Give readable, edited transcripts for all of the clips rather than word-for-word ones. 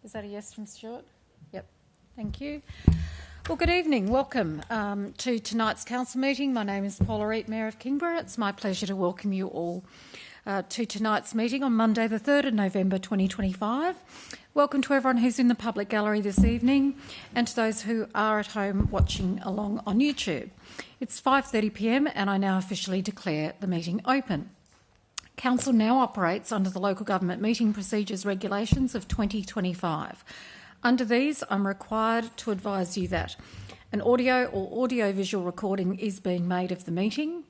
Is that a yes from Stuart? Yep. Thank you. Well, good evening. Welcome to tonight's council meeting. My name is Paula Reid, Mayor of Kingborough. It's my pleasure to welcome you all to tonight's meeting on Monday the 3rd of November 2025. Welcome to everyone who's in the public gallery this evening and to those who are at home watching along on YouTube. It's 5:30pm and I now officially declare the meeting open. Council now operates under the Local Government Meeting Procedures Regulations of 2025. Under these, I'm required to advise you that an audio or audio-visual recording is being made of the meeting.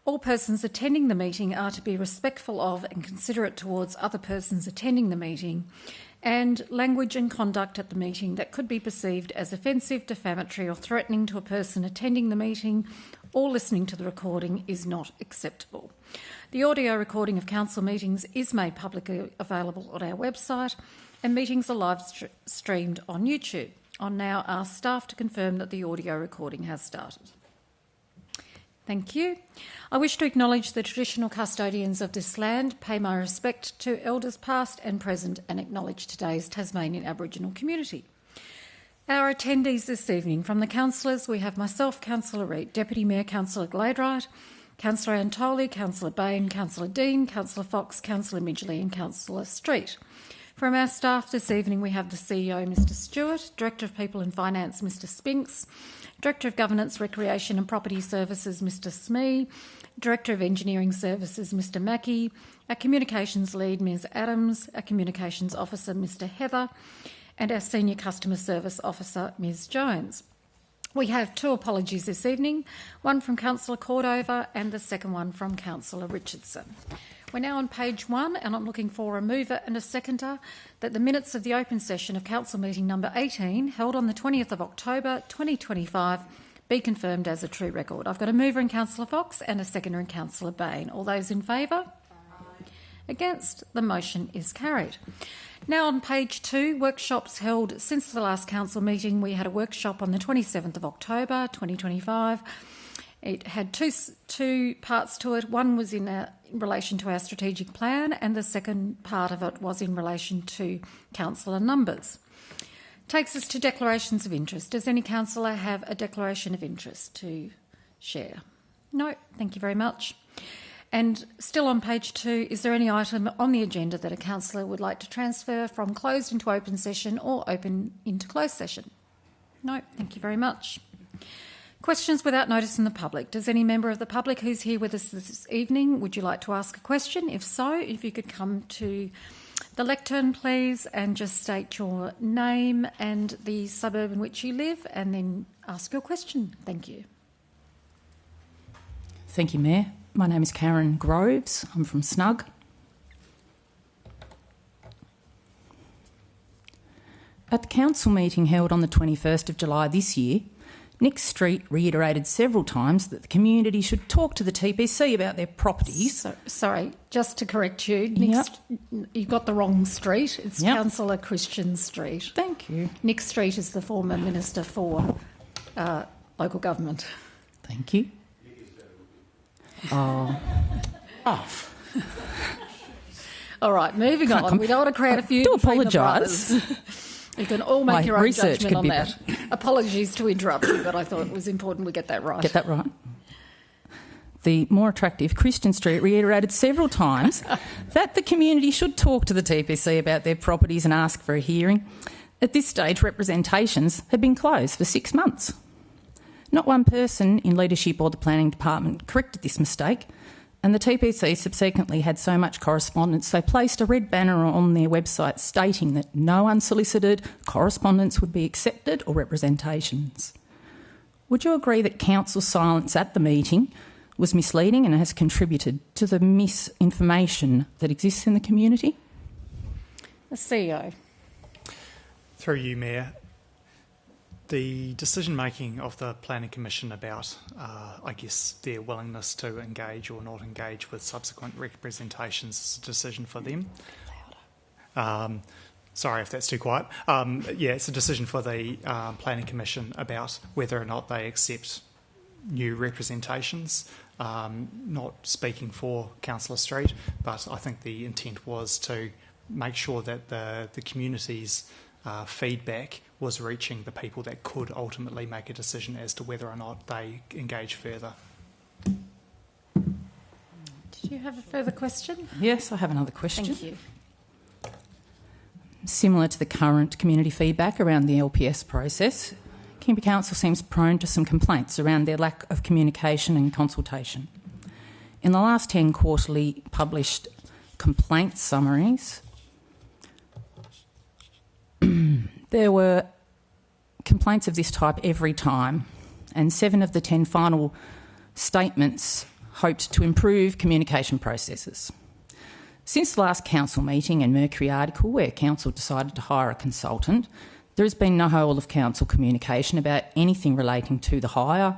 All persons attending the meeting are to be respectful of and considerate towards other persons attending the meeting, and language and conduct at the meeting that could be perceived as offensive, defamatory or threatening to a person attending the meeting or listening to the recording is not acceptable. The audio recording of council meetings is made publicly available on our website and meetings are live streamed on YouTube. I'll now ask staff to confirm that the audio recording has started. Thank you. I wish to acknowledge the traditional custodians of this land, pay my respect to elders past and present and acknowledge today's Tasmanian Aboriginal community. Our attendees this evening, from the councillors, we have myself, Councillor Reid, Deputy Mayor Councillor Gladeright, Councillor Antoli, Councillor Bain, Councillor Dean, Councillor Fox, Councillor Midgley and Councillor Street. From our staff this evening we have the CEO, Mr Stewart, Director of People and Finance, Mr Spinks, Director of Governance, Recreation and Property Services, Mr Smee, Director of Engineering Services, Mr Mackey, our Communications Lead, Ms Adams, our Communications Officer, Mr Heather, and our Senior Customer Service Officer, Ms Jones. We have two apologies this evening, one from Councillor Cordova and the second one from Councillor Richardson. We're now on page 1 and I'm looking for a mover and a seconder that the minutes of the open session of council meeting number 18 held on the 20th of October 2025 be confirmed as a true record. I've got a mover in Councillor Fox and a seconder in Councillor Bain. All those in favour? Aye. Against? The motion is carried. Now on page 2, workshops held since the last council meeting. We had a workshop on the 27th of October 2025. It had two parts to it. One was in relation to our strategic plan and the second part of it was in relation to councillor numbers. Takes us to declarations of interest. Does any councillor have a declaration of interest to share? No, thank you very much. And still on page 2, is there any item on the agenda that a councillor would like to transfer from closed into open session or open into closed session? No, thank you very much. Questions without notice in the public. Does any member of the public who's here with us this evening, would you like to ask a question? If so, if you could come to the lectern, please, and just state your name and the suburb in which you live and then ask your question. Thank you. Thank you, Mayor. My name is Karen Groves. I'm from Snug. At the council meeting held on the 21st of July this year, Nick Street reiterated several times that the community should talk to the TPC about their properties. Sorry, just to correct you, Nick, you got the wrong street. It's Councillor Christian Street. Thank you. Nick Street is the former Minister for Local Government. Thank you. Oh. All right, moving on. We don't want to create a feud. I do apologise. You can all make your own judgment on that. Apologies to interrupt you, but I thought it was important we get that right. Get that right. The more attractive Christian Street reiterated several times that the community should talk to the TPC about their properties and ask for a hearing. At this stage, representations have been closed for 6 months. Not one person in leadership or the planning department corrected this mistake, and the TPC subsequently had so much correspondence they placed a red banner on their website stating that no unsolicited correspondence would be accepted or representations. Would you agree that council silence at the meeting was misleading and has contributed to the misinformation that exists in the community? The CEO. Through you, Mayor. The decision-making of the Planning Commission about, I guess, their willingness to engage or not engage with subsequent representations is a decision for them. Sorry if that's too quiet. It's a decision for the Planning Commission about whether or not they accept new representations. Not speaking for Councillor Street, but I think the intent was to make sure that the community's feedback was reaching the people that could ultimately make a decision as to whether or not they engage further. Did you have a further question? Yes, I have another question. Thank you. Similar to the current community feedback around the LPS process, Kingborough Council seems prone to some complaints around their lack of communication and consultation. In the last 10 quarterly published complaint summaries, there were complaints of this type every time, and 7 of the 10 final statements hoped to improve communication processes. Since the last council meeting and Mercury article where council decided to hire a consultant, there has been no whole of council communication about anything relating to the hire,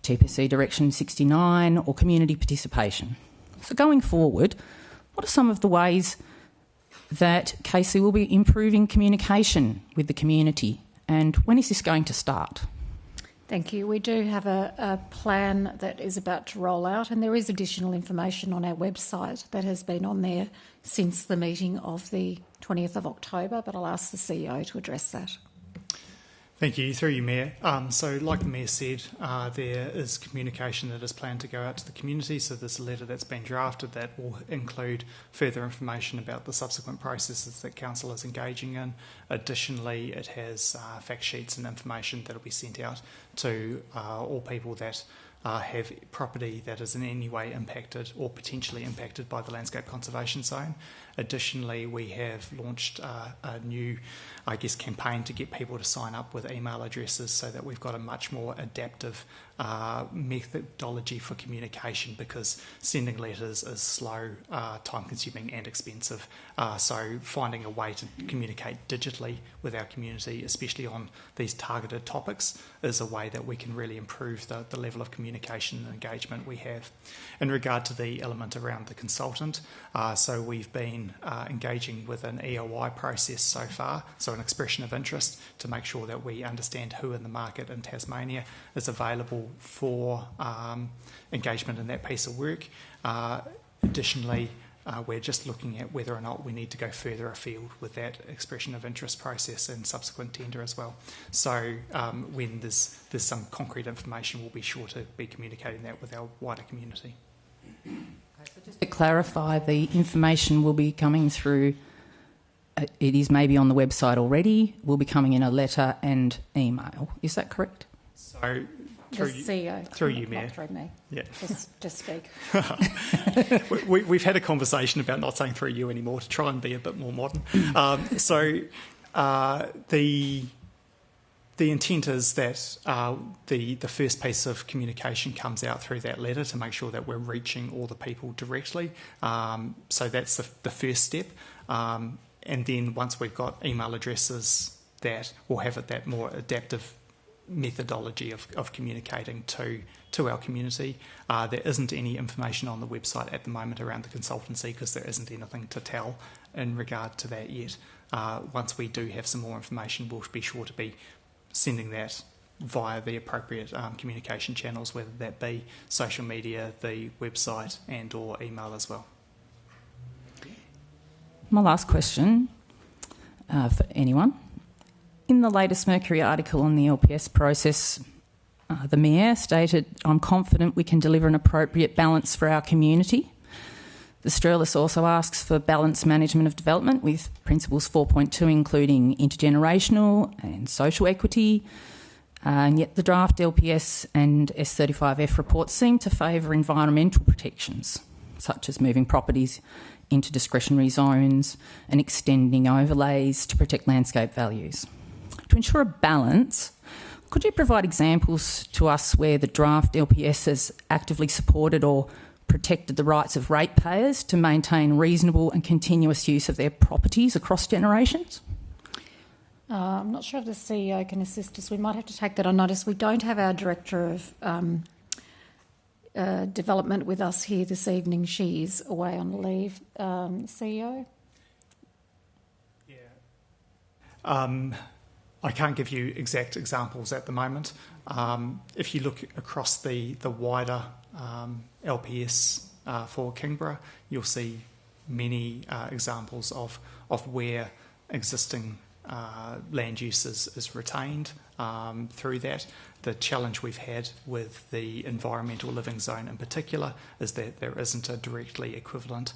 TPC Direction 69 or community participation. So going forward, what are some of the ways that KC will be improving communication with the community, and when is this going to start? Thank you. We do have a plan that is about to roll out, and there is additional information on our website that has been on there since the meeting of the 20th of October, but I'll ask the CEO to address that. Thank you. Through you, Mayor. So like the Mayor said, there is communication that is planned to go out to the community. So there's a letter that's been drafted that will include further information about the subsequent processes that Council is engaging in. Additionally, it has fact sheets and information that will be sent out to all people that have property that is in any way impacted or potentially impacted by the Landscape Conservation Zone. Additionally, we have launched a new, campaign to get people to sign up with email addresses so that we've got a much more adaptive methodology for communication, because sending letters is slow, time-consuming and expensive. So finding a way to communicate digitally with our community, especially on these targeted topics, is a way that we can really improve the level of communication and engagement we have. In regard to the element around the consultant, so we've been engaging with an EOI process so far, so an expression of interest, to make sure that we understand who in the market in Tasmania is available for engagement in that piece of work. Additionally, we're just looking at whether or not we need to go further afield with that expression of interest process and subsequent tender as well. So when there's some concrete information, we'll be sure to be communicating that with our wider community. So just to clarify, the information will be coming through, it is maybe on the website already, will be coming in a letter and email. Is that correct? So The CEO. Through you, Mayor. Not through me. Yeah. Just speak. We've had a conversation about not saying through you anymore to try and be a bit more modern. The intent is that the first piece of communication comes out through that letter to make sure that we're reaching all the people directly. So that's the first step. And then once we've got email addresses, that we'll have that more adaptive methodology of communicating to our community. There isn't any information on the website at the moment around the consultancy, because there isn't anything to tell in regard to that yet. Once we do have some more information, we'll be sure to be sending that via the appropriate communication channels, whether that be social media, the website and or email as well. My last question for anyone. In the latest Mercury article on the LPS process, the Mayor stated, "I'm confident we can deliver an appropriate balance for our community." The Strellis also asks for balanced management of development, with Principles 4.2 including intergenerational and social equity, and yet the draft LPS and S35F reports seem to favour environmental protections, such as moving properties into discretionary zones and extending overlays to protect landscape values. To ensure a balance, could you provide examples to us where the draft LPS has actively supported or protected the rights of ratepayers to maintain reasonable and continuous use of their properties across generations? I'm not sure if the CEO can assist us. We might have to take that on notice. We don't have our Director of Development with us here this evening. She is away on leave. CEO? Yeah. I can't give you exact examples at the moment. If you look across the wider LPS for Kingborough, you'll see many examples of where existing land use is retained through that. The challenge we've had with the environmental living zone in particular is that there isn't a directly equivalent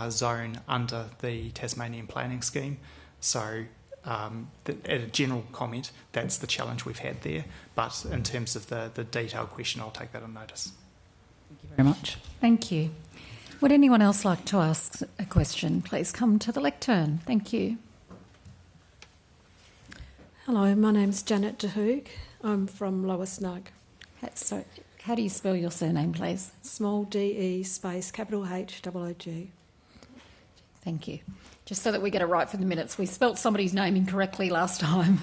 zone under the Tasmanian planning scheme. So at a general comment, that's the challenge we've had there. But in terms of the detailed question, I'll take that on notice. Thank you very much. Thank you. Would anyone else like to ask a question? Please come to the lectern. Thank you. Hello, my name's Janet DeHoog. I'm from Lower Snug. So, how do you spell your surname, please? Small D-E space capital H-O-O-G. Thank you. Just so that we get it right for the minutes, we spelt somebody's name incorrectly last time.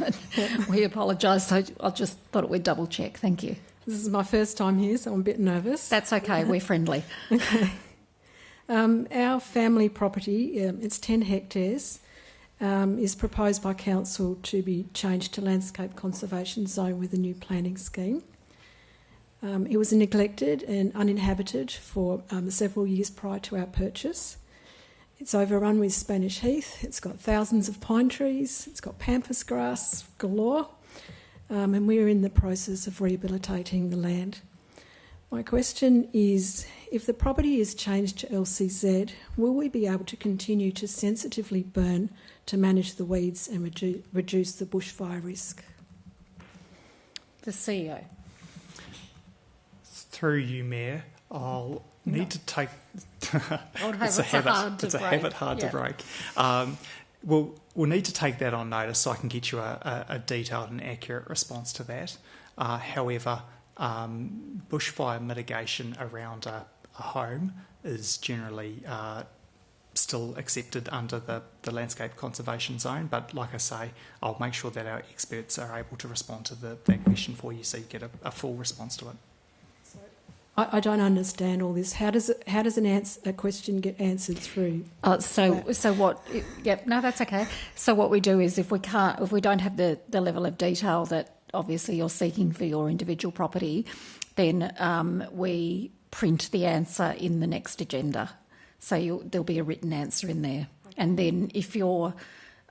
We apologise, so I just thought we'd double check. Thank you. This is my first time here, so I'm a bit nervous. That's okay, we're friendly. Okay. Our family property, it's 10 hectares, is proposed by council to be changed to landscape conservation zone with a new planning scheme. It was neglected and uninhabited for several years prior to our purchase. It's overrun with Spanish heath, it's got thousands of pine trees, it's got pampas grass galore, and we're in the process of rehabilitating the land. My question is, if the property is changed to LCZ, will we be able to continue to sensitively burn to manage the weeds and reduce the bushfire risk? The CEO. Through you, Mayor, I'll need to take... It's a habit hard to break. We'll need to take that on notice so I can get you a detailed and accurate response to that. However, bushfire mitigation around a home is generally still accepted under the landscape conservation zone, but like I say, I'll make sure that our experts are able to respond to that question for you so you get a full response to it. I don't understand all this. How does a question get answered through? So what? Yep. No, that's okay. So what we do is if we don't have the level of detail that obviously you're seeking for your individual property, then we print the answer in the next agenda. So there'll be a written answer in there. And then if you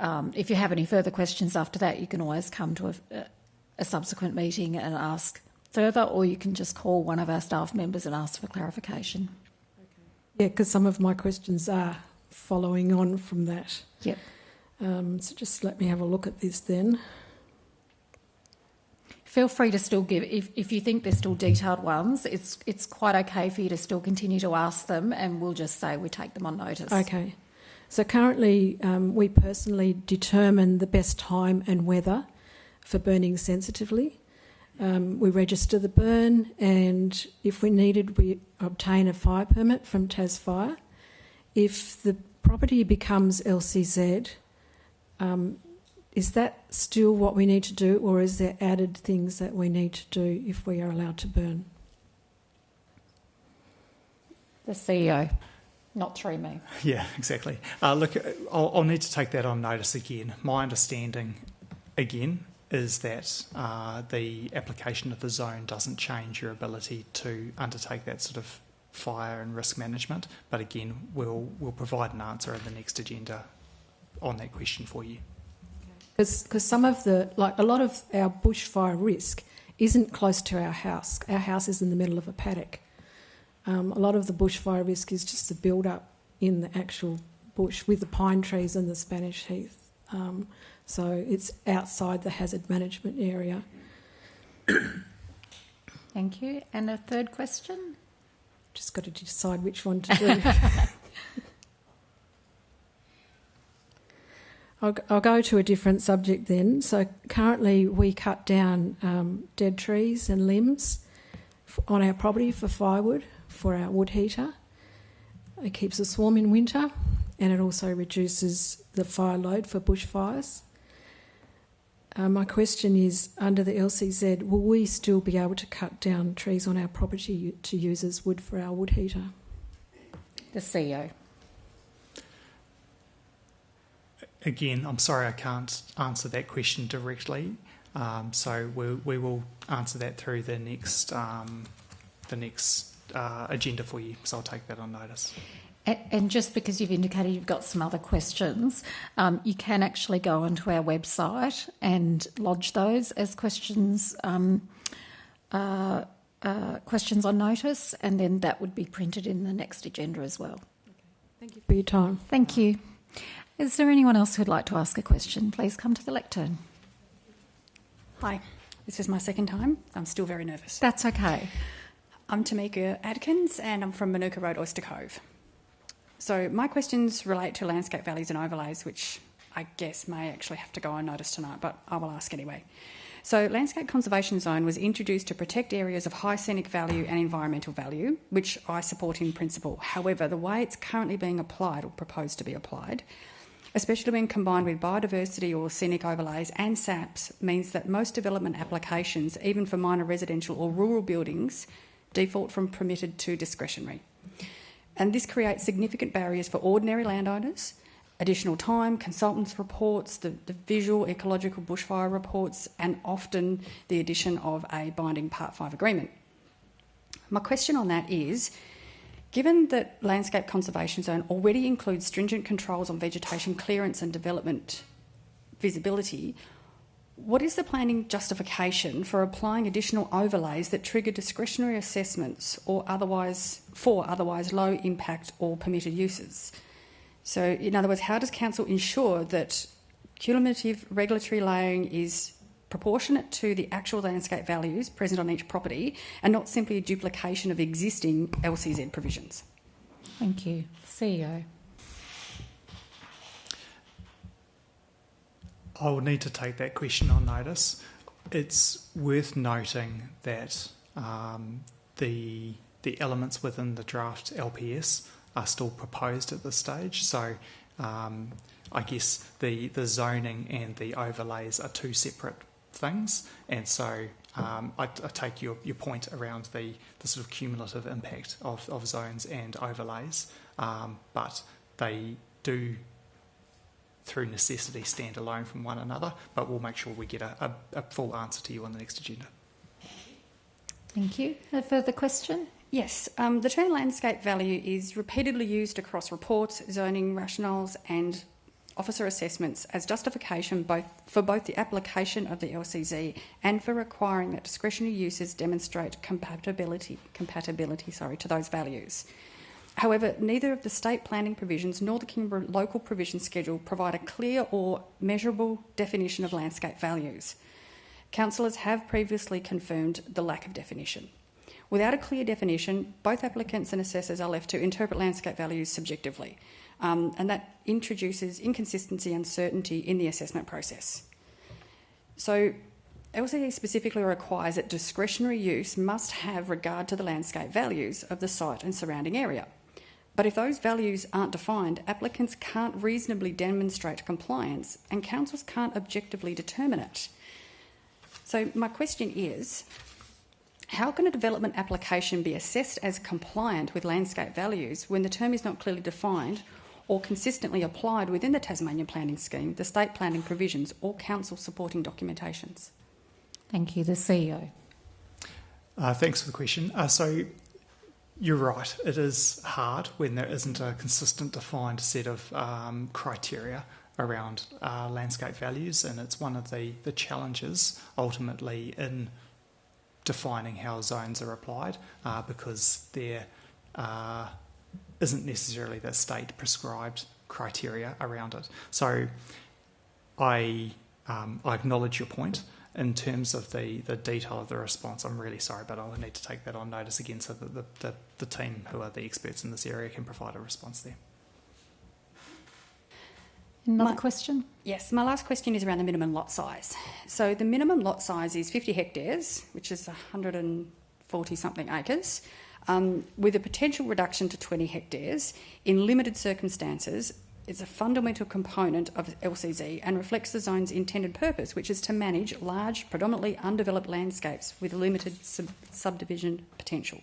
have any further questions after that, you can always come to a subsequent meeting and ask further, or you can just call one of our staff members and ask for clarification. Yeah, because some of my questions are following on from that. Yep. So just let me have a look at this then. Feel free to still give, if you think there's still detailed ones, it's quite okay for you to still continue to ask them, and we'll just say we take them on notice. Okay. So currently we personally determine the best time and weather for burning sensitively. We register the burn, and if we needed, we obtain a fire permit from TasFire. If the property becomes LCZ, is that still what we need to do, or is there added things that we need to do if we are allowed to burn? The CEO, not through me. Yeah, exactly. Look, I'll need to take that on notice again. My understanding, again, is that the application of the zone doesn't change your ability to undertake that sort of fire and risk management. But again, we'll provide an answer in the next agenda on that question for you. Because some of a lot of our bushfire risk isn't close to our house. Our house is in the middle of a paddock. A lot of the bushfire risk is just the build-up in the actual bush with the pine trees and the Spanish heath. So it's outside the hazard management area. Thank you. And a third question? Just got to decide which one to do. I'll go to a different subject then. So currently we cut down dead trees and limbs on our property for firewood for our wood heater. It keeps us warm in winter, and it also reduces the fire load for bushfires. My question is, under the LCZ, will we still be able to cut down trees on our property to use as wood for our wood heater? The CEO. Again, I'm sorry I can't answer that question directly. So we will answer that through the next agenda for you. So I'll take that on notice. And just because you've indicated you've got some other questions, you can actually go onto our website and lodge those as questions, questions on notice, and then that would be printed in the next agenda as well. Thank you for your time. Thank you. Is there anyone else who'd like to ask a question? Please come to the lectern. Hi, this is my second time. I'm still very nervous. That's okay. I'm Tamika Adkins and I'm from Manuka Road, Oyster Cove. So my questions relate to landscape values and overlays, which I guess may actually have to go on notice tonight, but I will ask anyway. So Landscape Conservation Zone was introduced to protect areas of high scenic value and environmental value, which I support in principle. However, the way it's currently being applied or proposed to be applied, especially when combined with biodiversity or scenic overlays and SAPs, means that most development applications, even for minor residential or rural buildings, default from permitted to discretionary. And this creates significant barriers for ordinary landowners, additional time, consultants' reports, the visual ecological bushfire reports, and often the addition of a binding Part 5 agreement. My question on that is, given that Landscape Conservation Zone already includes stringent controls on vegetation clearance and development visibility, what is the planning justification for applying additional overlays that trigger discretionary assessments or otherwise low impact or permitted uses? So, in other words, how does Council ensure that cumulative regulatory layering is proportionate to the actual landscape values present on each property and not simply a duplication of existing LCZ provisions? Thank you. CEO. I will need to take that question on notice. It's worth noting that the elements within the draft LPS are still proposed at this stage. So I guess the zoning and the overlays are two separate things. And so I take your point around the sort of cumulative impact of zones and overlays, but they do, through necessity, stand alone from one another, but we'll make sure we get a full answer to you on the next agenda. Thank you. A further question? Yes, the term landscape value is repeatedly used across reports, zoning rationales and officer assessments as justification for both the application of the LCZ and for requiring that discretionary uses demonstrate compatibility to those values. However, neither of the state planning provisions nor the Kingborough local provision schedule provide a clear or measurable definition of landscape values. Councillors have previously confirmed the lack of definition. Without a clear definition, both applicants and assessors are left to interpret landscape values subjectively, and that introduces inconsistency and uncertainty in the assessment process. So, LCD specifically requires that discretionary use must have regard to the landscape values of the site and surrounding area. But if those values aren't defined, applicants can't reasonably demonstrate compliance and councils can't objectively determine it. So my question is, how can a development application be assessed as compliant with landscape values when the term is not clearly defined or consistently applied within the Tasmanian planning scheme, the state planning provisions or council supporting documentations? Thank you. The CEO. Thanks for the question. So you're right, it is hard when there isn't a consistent defined set of criteria around landscape values, and it's one of the challenges ultimately in defining how zones are applied, because there isn't necessarily the state prescribed criteria around it. So I acknowledge your point. In terms of the detail of the response, I'm really sorry, but I'll need to take that on notice again so that the team who are the experts in this area can provide a response there. Another question? Yes, my last question is around the minimum lot size. So the minimum lot size is 50 hectares, which is 140-something acres, with a potential reduction to 20 hectares in limited circumstances. It's a fundamental component of LCZ and reflects the zone's intended purpose, which is to manage large, predominantly undeveloped landscapes with limited subdivision potential.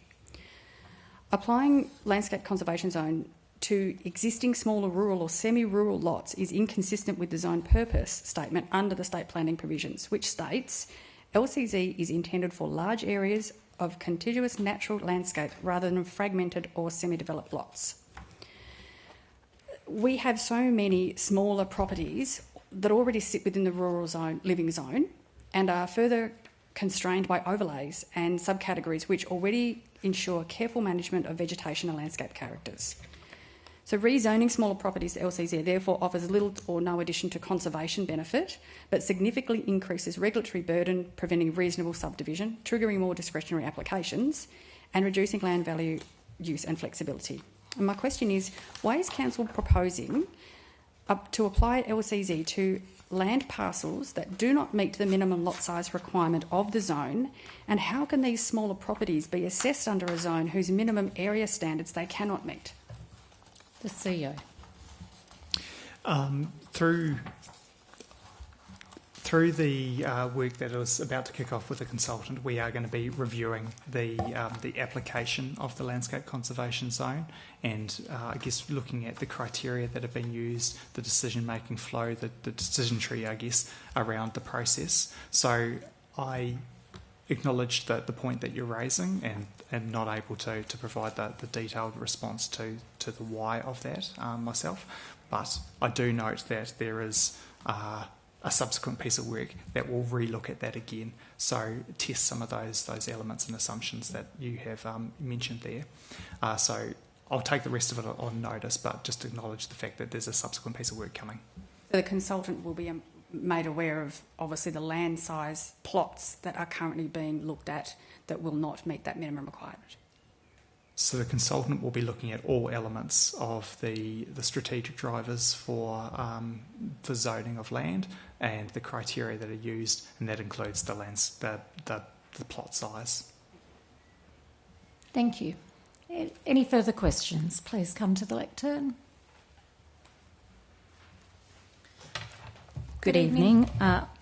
Applying Landscape Conservation Zone to existing smaller rural or semi-rural lots is inconsistent with the zone purpose statement under the state planning provisions, which states LCZ is intended for large areas of contiguous natural landscape rather than fragmented or semi-developed lots. we have so many smaller properties that already sit within the rural zone, living zone, and are further constrained by overlays and subcategories which already ensure careful management of vegetation and landscape characters. So rezoning smaller properties to LCZ therefore offers little or no addition to conservation benefit, but significantly increases regulatory burden, preventing reasonable subdivision, triggering more discretionary applications, and reducing land value use and flexibility. And my question is, why is Council proposing to apply LCZ to land parcels that do not meet the minimum lot size requirement of the zone, and how can these smaller properties be assessed under a zone whose minimum area standards they cannot meet? The CEO. Through the work that is about to kick off with the consultant, we are going to be reviewing the application of the landscape conservation zone, and I guess looking at the criteria that have been used, the decision-making flow, the decision tree, I guess, around the process. So I acknowledge the point that you're raising, and not able to provide the detailed response to the why of that myself. But I do note that there is a subsequent piece of work that will relook at that again, so test some of those elements and assumptions that you have mentioned there. So I'll take the rest of it on notice, but just acknowledge the fact that there's a subsequent piece of work coming. So the consultant will be made aware of, obviously, the land size plots that are currently being looked at that will not meet that minimum requirement. So the consultant will be looking at all elements of the strategic drivers for zoning of land and the criteria that are used, and that includes the plot size. Thank you. Any further questions? Please come to the lectern. Good evening.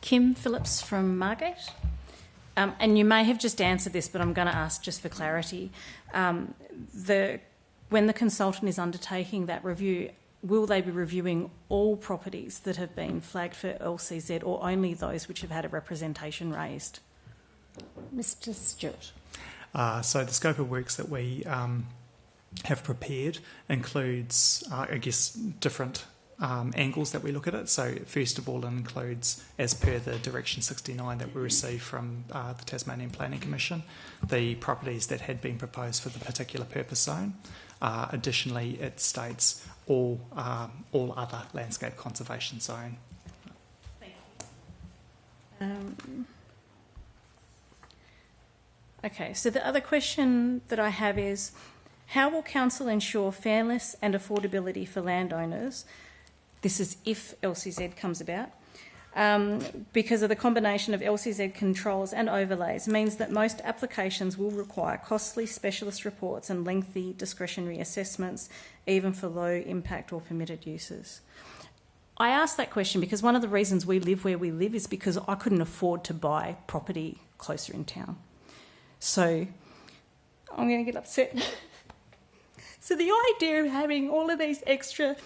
Kim Phillips from Margate. And you may have just answered this, but I'm going to ask just for clarity. When the consultant is undertaking that review, will they be reviewing all properties that have been flagged for LCZ, or only those which have had a representation raised? Mr. Stewart. So the scope of works that we have prepared includes, I guess, different angles that we look at it. So first of all, it includes, as per the Direction 69 that we received from the Tasmanian Planning Commission, the properties that had been proposed for the particular purpose zone. Additionally, it states all other landscape conservation zone. Thank you. Okay, so the other question that I have is, how will Council ensure fairness and affordability for landowners? This is if LCZ comes about, because of the combination of LCZ controls and overlays means that most applications will require costly specialist reports and lengthy discretionary assessments, even for low impact or permitted uses. I asked that question because one of the reasons we live where we live is because I couldn't afford to buy property closer in town. So I'm going to get upset. So the idea of having all of these extra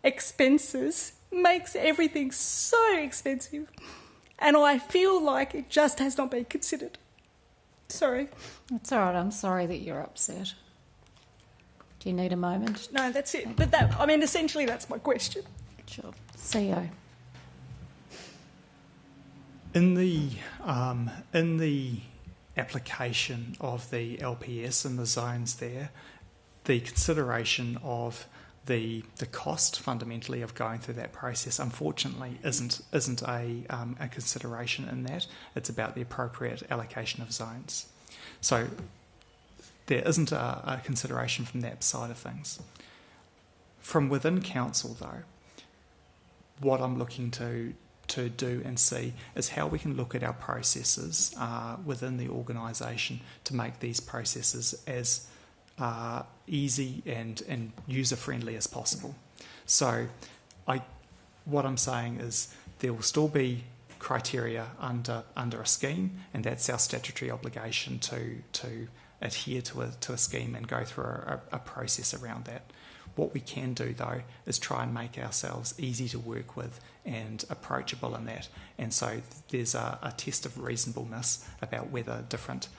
expenses makes everything so expensive, and I feel like it just has not been considered. Sorry. It's all right. I'm sorry that you're upset. Do you need a moment? No, that's it. But essentially that's my question. Sure. CEO. In the application of the LPS and the zones there, the consideration of the cost fundamentally of going through that process, unfortunately, isn't a consideration in that. It's about the appropriate allocation of zones. So there isn't a consideration from that side of things. From within council, though, what I'm looking to do and see is how we can look at our processes within the organisation to make these processes as easy and user-friendly as possible. So what I'm saying is there will still be criteria under a scheme, and that's our statutory obligation to adhere to a scheme and go through a process around that. What we can do, though, is try and make ourselves easy to work with and approachable in that. And so there's a test of reasonableness about whether different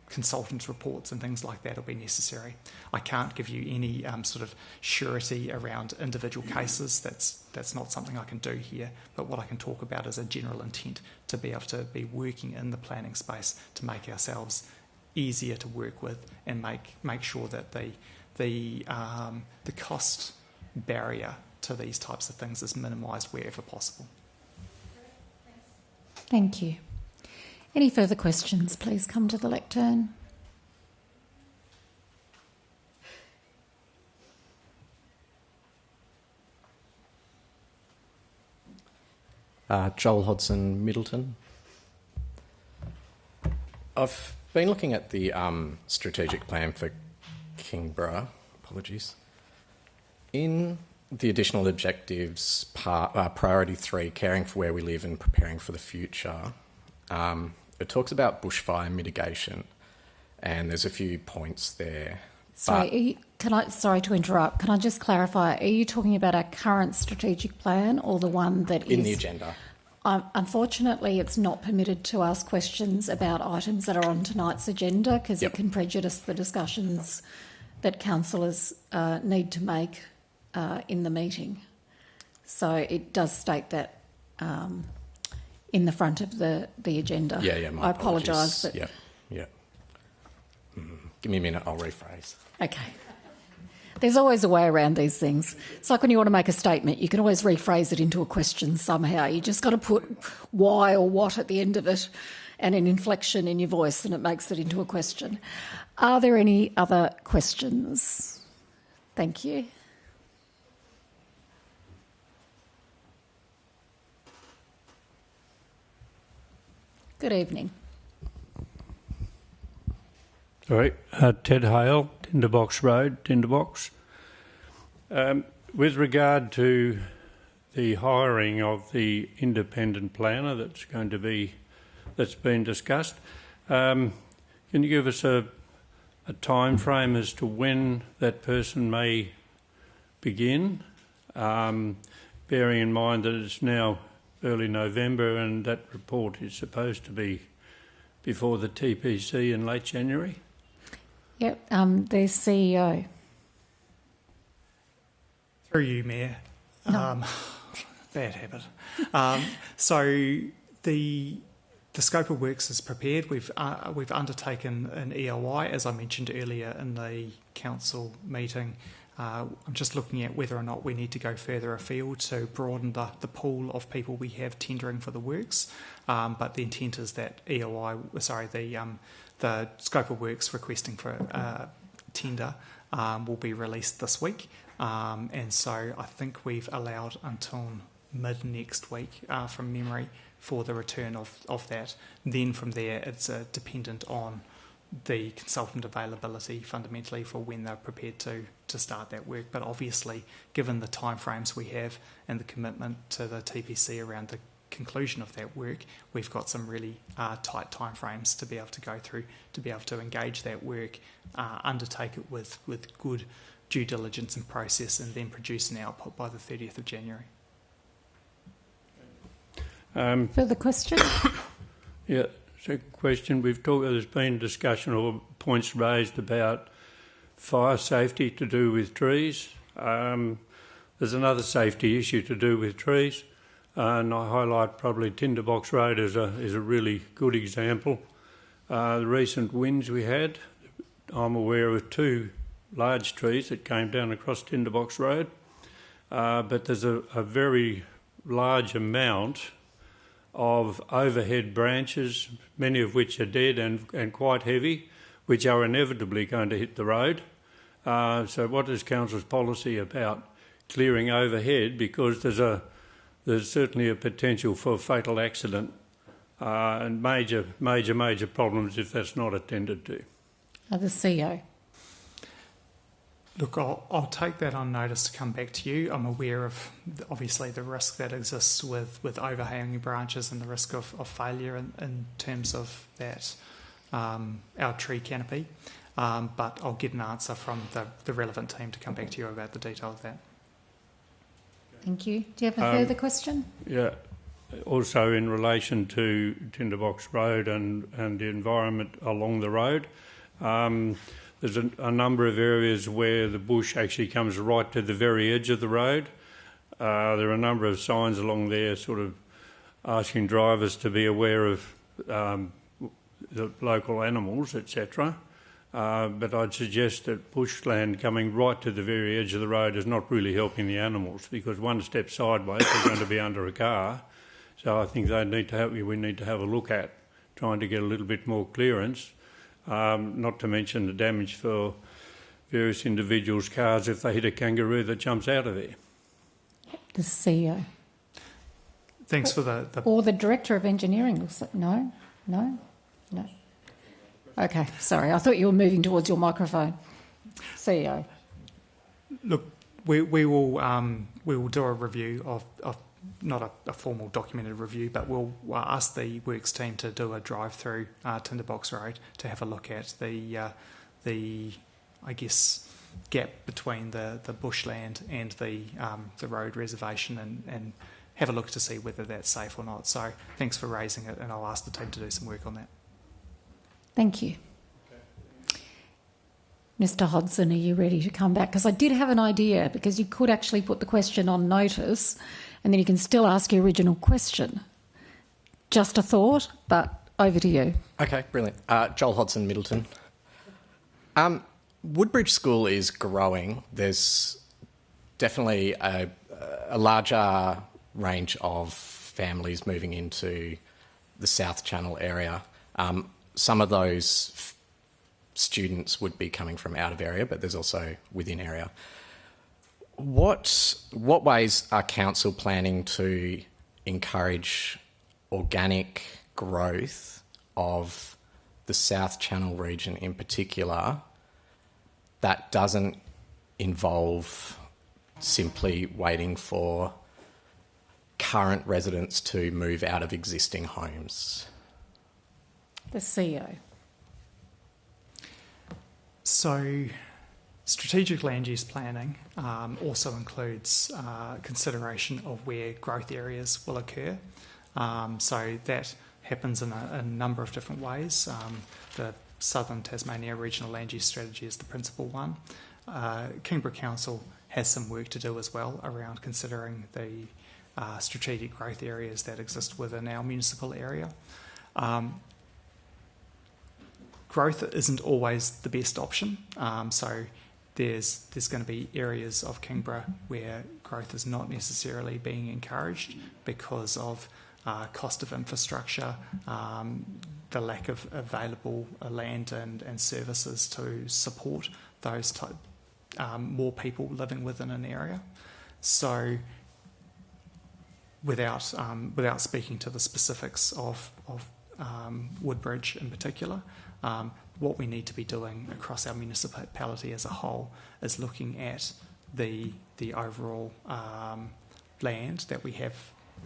consultants' reports and things like that will be necessary. I can't give you any sort of surety around individual cases. That's not something I can do here. But what I can talk about is a general intent to be able to be working in the planning space to make ourselves easier to work with and make sure that the cost barrier to these types of things is minimised wherever possible. Thank you. Any further questions, please come to the lectern. Joel Hodson, Middleton. I've been looking at the strategic plan for Kingborough. Apologies. In the additional objectives, priority 3, caring for where we live and preparing for the future, it talks about bushfire mitigation, and there's a few points there. Sorry to interrupt. Can I just clarify? Are you talking about our current strategic plan or the one that is... In the agenda. Unfortunately, it's not permitted to ask questions about items that are on tonight's agenda because it can prejudice the discussions that councillors need to make in the meeting. So it does state that in the front of the agenda. Yeah, I apologise. But... Yeah. Give me a minute, I'll rephrase. Okay. There's always a way around these things. It's like when you want to make a statement, you can always rephrase it into a question somehow. You just got to put why or what at the end of it and an inflection in your voice and it makes it into a question. Are there any other questions? Thank you. Good evening. Sorry, Ted Hale, Tinderbox Road, Tinderbox. With regard to the hiring of the independent planner that's been discussed, can you give us a time frame as to when that person may begin, bearing in mind that it's now early November and that report is supposed to be before the TPC in late January? Yep, the CEO. Through you, Mayor. No. Bad habit. So the scope of works is prepared. We've undertaken an EOI, as I mentioned earlier in the council meeting. I'm just looking at whether or not we need to go further afield to broaden the pool of people we have tendering for the works. But the intent is that the scope of works requesting for tender will be released this week. And so I think we've allowed until mid next week from memory for the return of that. Then from there it's dependent on the consultant availability fundamentally for when they're prepared to start that work. But obviously, given the timeframes we have and the commitment to the TPC around the conclusion of that work, we've got some really tight timeframes to be able to go through, to be able to engage that work, undertake it with good due diligence and process, and then produce an output by the 30th of January. Further question? Yeah, second question. There's been discussion or points raised about fire safety to do with trees. There's another safety issue to do with trees, and I highlight probably Tinderbox Road as a really good example. The recent winds we had, I'm aware of 2 large trees that came down across Tinderbox Road, but there's a very large amount of overhead branches, many of which are dead and quite heavy, which are inevitably going to hit the road. So what is Council's policy about clearing overhead? Because there's certainly a potential for fatal accident and major problems if that's not attended to. The CEO. Look, I'll take that on notice to come back to you. I'm aware of, obviously, the risk that exists with overhanging branches and the risk of failure in terms of that, our tree canopy. But I'll get an answer from the relevant team to come back to you about the detail of that. Thank you. Do you have a further question? Yeah. also in relation to Tinderbox Road and the environment along the road. There's a number of areas where the bush actually comes right to the very edge of the road. There are a number of signs along there sort of asking drivers to be aware of the local animals, etc. But I'd suggest that bushland coming right to the very edge of the road is not really helping the animals, because one step sideways they're going to be under a car. So I think we need to have a look at trying to get a little bit more clearance, not to mention the damage for various individuals' cars if they hit a kangaroo that jumps out of there. The CEO. Thanks for the Or the Director of Engineering. No. Okay, sorry. I thought you were moving towards your microphone. CEO. Look, we will do a review of not a formal documented review, but we'll ask the works team to do a drive through Tinderbox Road to have a look at the I guess gap between the bushland and the road reservation and have a look to see whether that's safe or not. So thanks for raising it, and I'll ask the team to do some work on that. Thank you. Mr. Hodson, are you ready to come back? Because I did have an idea, because you could actually put the question on notice and then you can still ask your original question. Just a thought, but over to you. Okay, brilliant. Joel Hodson, Middleton. Woodbridge School is growing. There's definitely a larger range of families moving into the South Channel area. Some of those students would be coming from out of area, but there's also within area. What ways are council planning to encourage organic growth of the South Channel region in particular that doesn't involve simply waiting for current residents to move out of existing homes? The CEO. So strategic land use planning also includes consideration of where growth areas will occur. So that happens in a number of different ways. The Southern Tasmania Regional Land Use Strategy is the principal one. Kingborough Council has some work to do as well around considering the strategic growth areas that exist within our municipal area. Growth isn't always the best option. So there's going to be areas of Kingborough where growth is not necessarily being encouraged because of cost of infrastructure, the lack of available land and services to support those more people living within an area. So without speaking to the specifics of Woodbridge in particular, what we need to be doing across our municipality as a whole is looking at the overall land that we have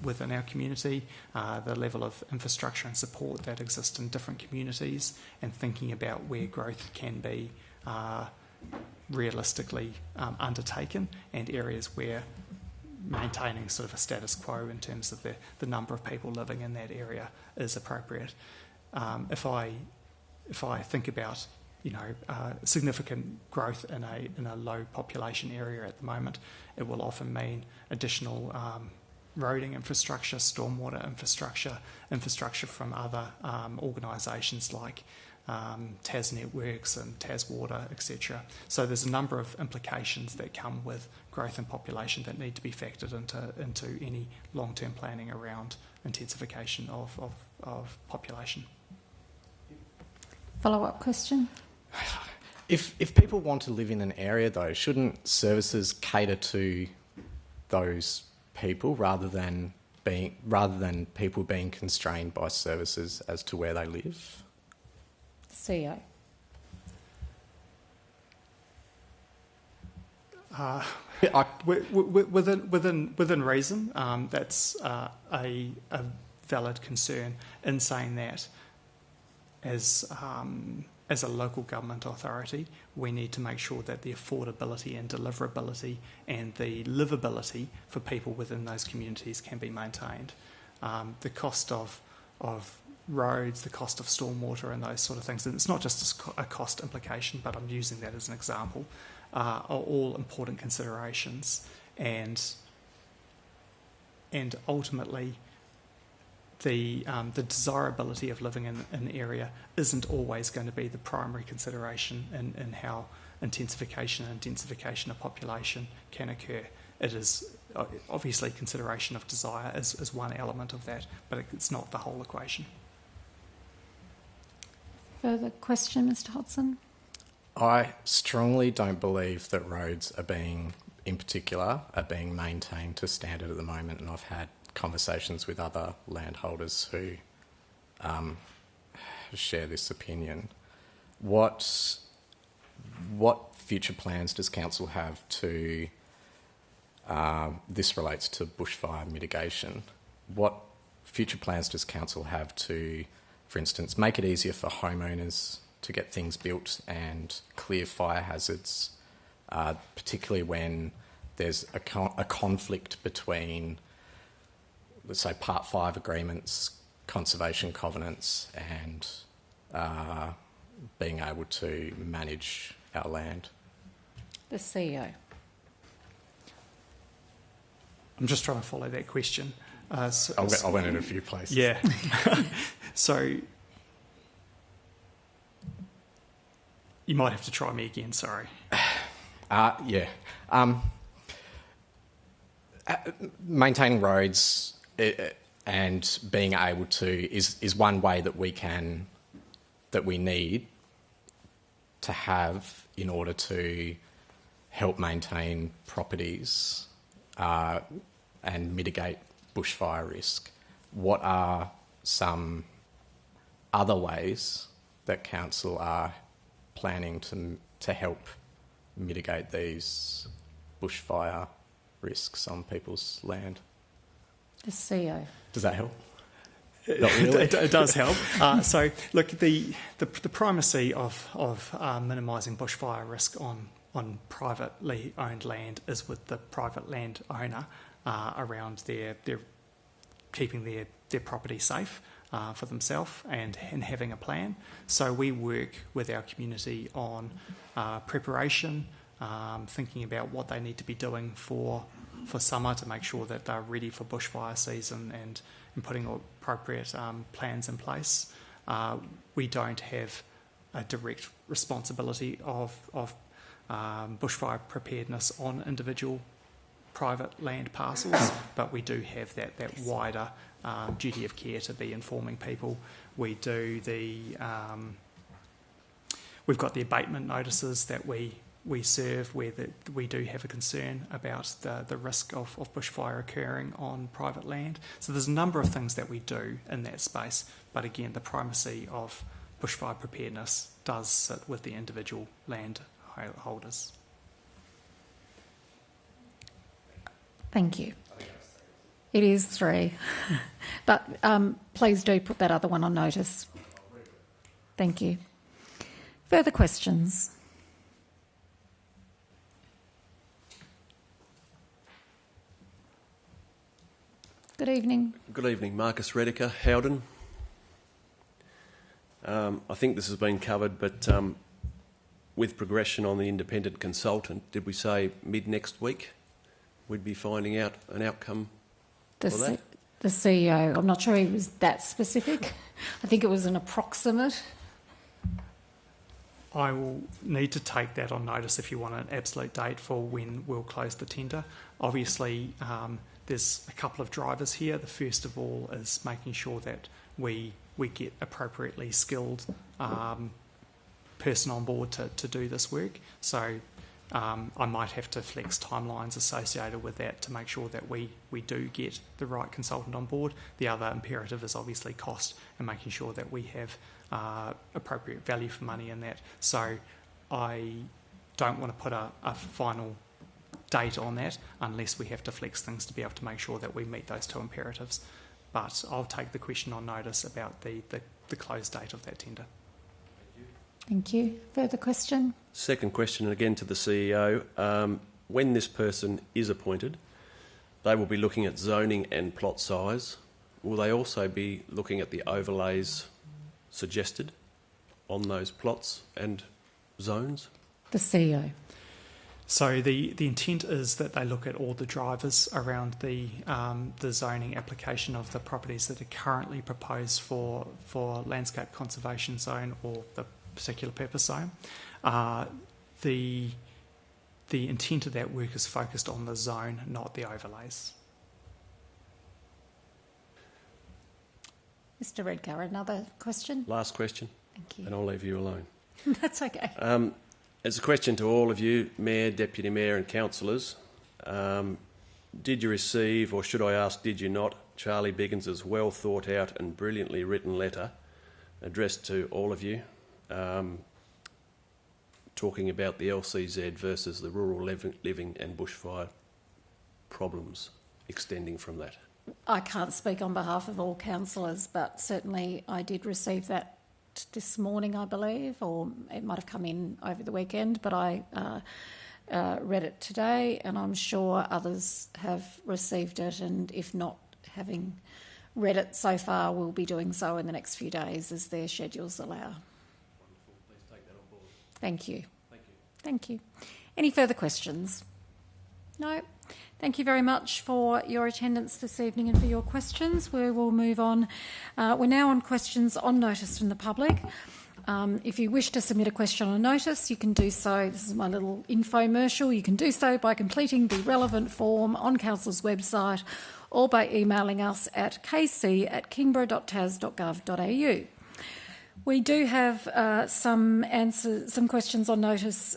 within our community, the level of infrastructure and support that exists in different communities, and thinking about where growth can be realistically undertaken, and areas where maintaining sort of a status quo in terms of the number of people living in that area is appropriate. If I think about significant growth in a low population area at the moment, it will often mean additional roading infrastructure, stormwater infrastructure from other organisations like Tas Networks and Tas Water, etc. So there's a number of implications that come with growth in population that need to be factored into any long-term planning around intensification of population. Follow-up question? If people want to live in an area, though, shouldn't services cater to those people rather than people being constrained by services as to where they live? CEO. Within reason, that's a valid concern in saying that as a local government authority, we need to make sure that the affordability and deliverability and the livability for people within those communities can be maintained. the cost of roads, the cost of stormwater and those sort of things. And it's not just a cost implication, but I'm using that as an example, are all important considerations. And ultimately, the desirability of living in an area isn't always going to be the primary consideration in how intensification and densification of population can occur. It is obviously consideration of desire is one element of that, but it's not the whole equation. Further question, Mr Hodson? I strongly don't believe that roads in particular, are being maintained to standard at the moment, and I've had conversations with other landholders who share this opinion. What future plans does council have to? This relates to bushfire mitigation. What future plans does council have to, for instance, make it easier for homeowners to get things built and clear fire hazards, particularly when there's a conflict between, let's say, Part 5 agreements, conservation covenants, and being able to manage our land? The CEO. I'm just trying to follow that question. I went in a few places. Yeah. So you might have to try me again, sorry. Yeah. Maintaining roads and being able to is one way that we need to have in order to help maintain properties and mitigate bushfire risk. What are some other ways that council are planning to help mitigate these bushfire risks on people's land? The CEO. Does that help? Not really. It does help. So, look, the primacy of minimising bushfire risk on privately owned land is with the private land owner around their keeping their property safe for themselves and having a plan. So we work with our community on preparation, thinking about what they need to be doing for summer to make sure that they're ready for bushfire season and putting appropriate plans in place. We don't have a direct responsibility of bushfire preparedness on individual private land parcels, but we do have that wider duty of care to be informing people. We do we've got the abatement notices that we serve where we do have a concern about the risk of bushfire occurring on private land. So there's a number of things that we do in that space, but again, the primacy of bushfire preparedness does sit with the individual land holders. Thank you. It is 3. But please do put that other one on notice. Thank you. Further questions? Good evening. Good evening, Marcus Rediker, Howden. I think this has been covered, but with progression on the independent consultant, did we say mid-next week we'd be finding out an outcome for that? The CEO, I'm not sure he was that specific. I think it was an approximate. I will need to take that on notice if you want an absolute date for when we'll close the tender. Obviously, there's a couple of drivers here. The first of all is making sure that we get appropriately skilled person on board to do this work. So I might have to flex timelines associated with that to make sure that we do get the right consultant on board. The other imperative is obviously cost and making sure that we have appropriate value for money in that. So I don't want to put a final date on that unless we have to flex things to be able to make sure that we meet those two imperatives. But I'll take the question on notice about the close date of that tender. Thank you. Further question? Second question, again to the CEO. When this person is appointed, they will be looking at zoning and plot size. will they also be looking at the overlays suggested on those plots and zones? The CEO. So the intent is that they look at all the drivers around the zoning application of the properties that are currently proposed for landscape conservation zone or the particular purpose zone. The intent of that work is focused on the zone, not the overlays. Mr. Redcar, another question? Last question, Thank you. and I'll leave you alone. That's okay. It's a question to all of you, Mayor, Deputy Mayor and councillors. Did you receive, or should I ask, did you not, Charlie Biggins's well thought out and brilliantly written letter addressed to all of you, talking about the LCZ versus the rural living and bushfire problems extending from that? I can't speak on behalf of all councillors, but certainly I did receive that this morning, I believe, or it might have come in over the weekend, but I read it today, and I'm sure others have received it, and if not having read it so far, will be doing so in the next few days as their schedules allow. Wonderful. Please take that on board. Thank you. Thank you. Thank you. Any further questions? No? Thank you very much for your attendance this evening and for your questions. We will move on. We're now on questions on notice from the public. If you wish to submit a question on notice, you can do so. This is my little infomercial. You can do so by completing the relevant form on Council's website or by emailing us at kc@kingborough.tas.gov.au. We do have some questions on notice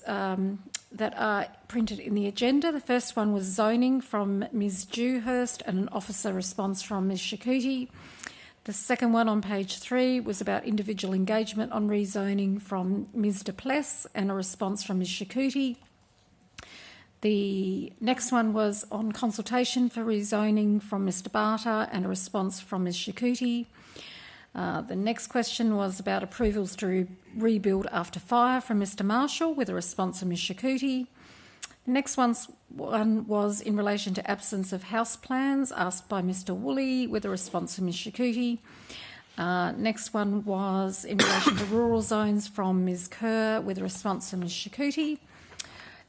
that are printed in the agenda. The first one was zoning from Ms Dewhurst and an officer response from Ms Shakuti. The second one on page 3 was about individual engagement on rezoning from Ms Duplessis and a response from Ms Shakuti. The next one was on consultation for rezoning from Mr Barter and a response from Ms Shakuti. The next question was about approvals to rebuild after fire from Mr Marshall with a response from Ms Shakuti. The next one was in relation to absence of house plans asked by Mr Woolley with a response from Ms Shakuti. Next one was in relation to rural zones from Ms Kerr with a response from Ms Shakuti.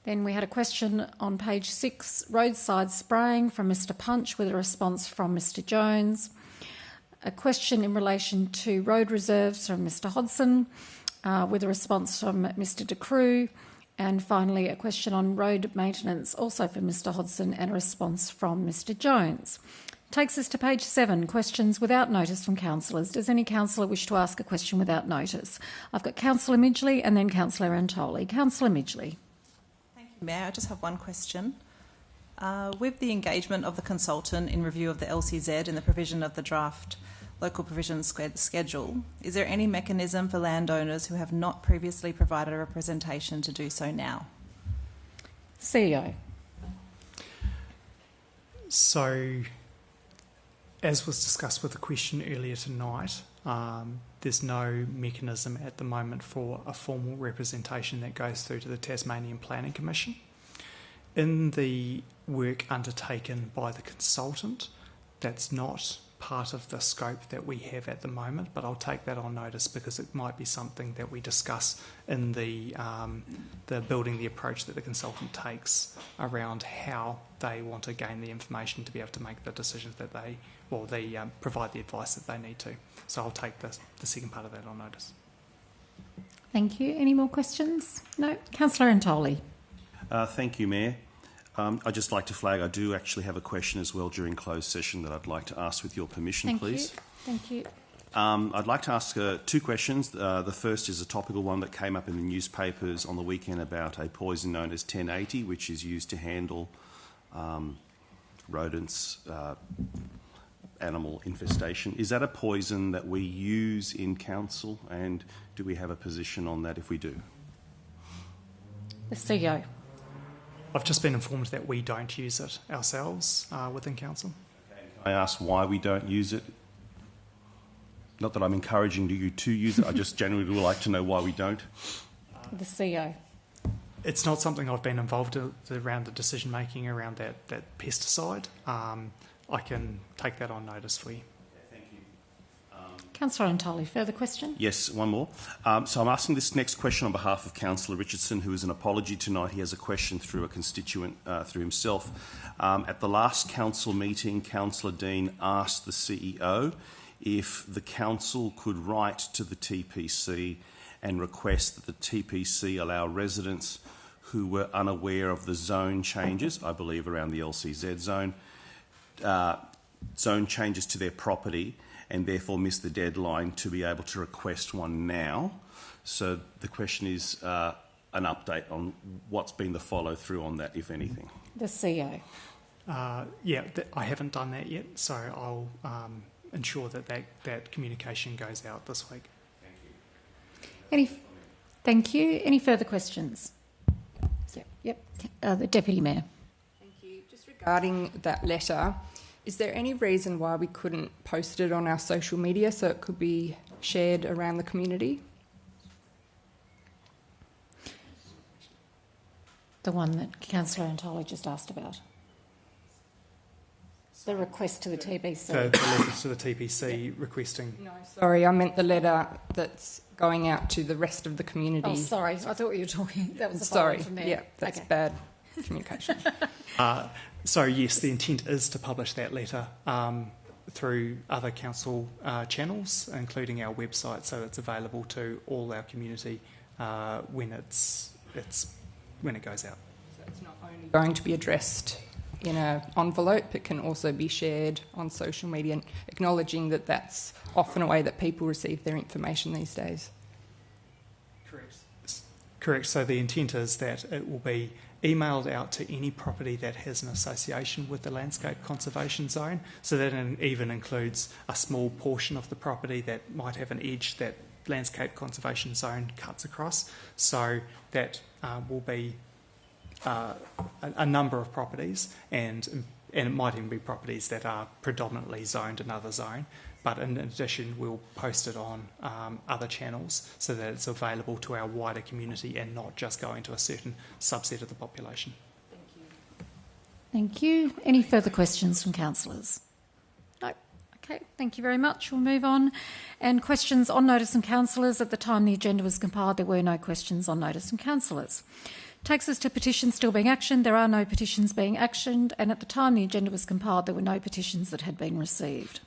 Then we had a question on page 6, roadside spraying from Mr Punch with a response from Mr Jones. A question in relation to road reserves from Mr Hodson with a response from Mr De Croo. And finally, a question on road maintenance also from Mr Hodson and a response from Mr Jones. Takes us to page 7, questions without notice from councillors. Does any councillor wish to ask a question without notice? I've got Councillor Midgley and then Councillor Antoli. Councillor Midgley. Thank you, Mayor. I just have one question. With the engagement of the consultant in review of the LCZ and the provision of the draft local provision schedule, is there any mechanism for landowners who have not previously provided a representation to do so now? CEO. So, as was discussed with the question earlier tonight, there's no mechanism at the moment for a formal representation that goes through to the Tasmanian Planning Commission. In the work undertaken by the consultant, that's not part of the scope that we have at the moment, but I'll take that on notice because it might be something that we discuss in the building the approach that the consultant takes around how they want to gain the information to be able to make the decisions that they provide the advice that they need to. So I'll take the second part of that on notice. Thank you. Any more questions? No. Councillor Antoli. Thank you, Mayor. I'd just like to flag I do actually have a question as well during closed session that I'd like to ask with your permission, please. Thank you. I'd like to ask 2 questions. The first is a topical one that came up in the newspapers on the weekend about a poison known as 1080, which is used to handle rodents, animal infestation. Is that a poison that we use in council, and do we have a position on that if we do? The CEO. I've just been informed that we don't use it ourselves within council. Can I ask why we don't use it? Not that I'm encouraging you to use it, I just generally would like to know why we don't. The CEO. It's not something I've been involved in around the decision making around that pesticide. I can take that on notice for you. Councillor Antoli, further question? Yes, one more. So I'm asking this next question on behalf of Councillor Richardson, who is an apology tonight. He has a question through a constituent, through himself. At the last council meeting, Councillor Dean asked the CEO if the council could write to the TPC and request that the TPC allow residents who were unaware of the zone changes, I believe around the LCZ zone, zone changes to their property, and therefore miss the deadline to be able to request one now. So the question is an update on what's been the follow-through on that, if anything. The CEO. Yeah, I haven't done that yet, so I'll ensure that communication goes out this week. Thank you. Any further questions? Yep. The Deputy Mayor. Thank you. Just regarding that letter, is there any reason why we couldn't post it on our social media so it could be shared around the community? The one that Councillor Antoli just asked about. The request to the TPC. The letter to the TPC requesting... No, sorry, I meant the letter that's going out to the rest of the community. Oh, sorry, I thought you were talking... That was a sorry, from there. yeah, that's bad communication. So yes, the intent is to publish that letter through other council channels, including our website, so it's available to all our community when it goes out. So it's not only going to be addressed in an envelope, it can also be shared on social media, and acknowledging that that's often a way that people receive their information these days. Correct. So the intent is that it will be emailed out to any property that has an association with the landscape conservation zone. So that even includes a small portion of the property that might have an edge that landscape conservation zone cuts across. So that will be a number of properties, and it might even be properties that are predominantly zoned another zone. But in addition, we'll post it on other channels so that it's available to our wider community and not just going to a certain subset of the population. Thank you. Any further questions from councillors? No. Okay, thank you very much. We'll move on. And questions on notice and councillors. At the time the agenda was compiled, there were no questions on notice and councillors. Takes us to petitions still being actioned. There are no petitions being actioned, and at the time the agenda was compiled, there were no petitions that had been received.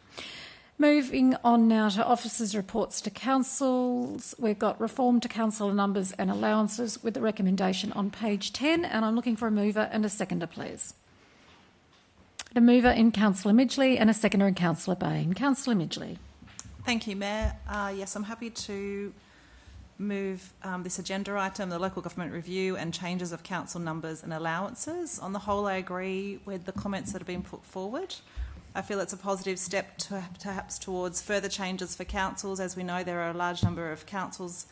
Moving on now to officers' reports to councils. We've got reform to council numbers and allowances with the recommendation on page 10, and I'm looking for a mover and a seconder, please. A mover in Councillor Midgley and a seconder in Councillor Bain. Councillor Midgley. Thank you, Mayor. Yes, I'm happy to move this agenda item, the local government review and changes of council numbers and allowances. On the whole, I agree with the comments that have been put forward. I feel it's a positive step perhaps towards further changes for councils. As we know, there are a large number of councils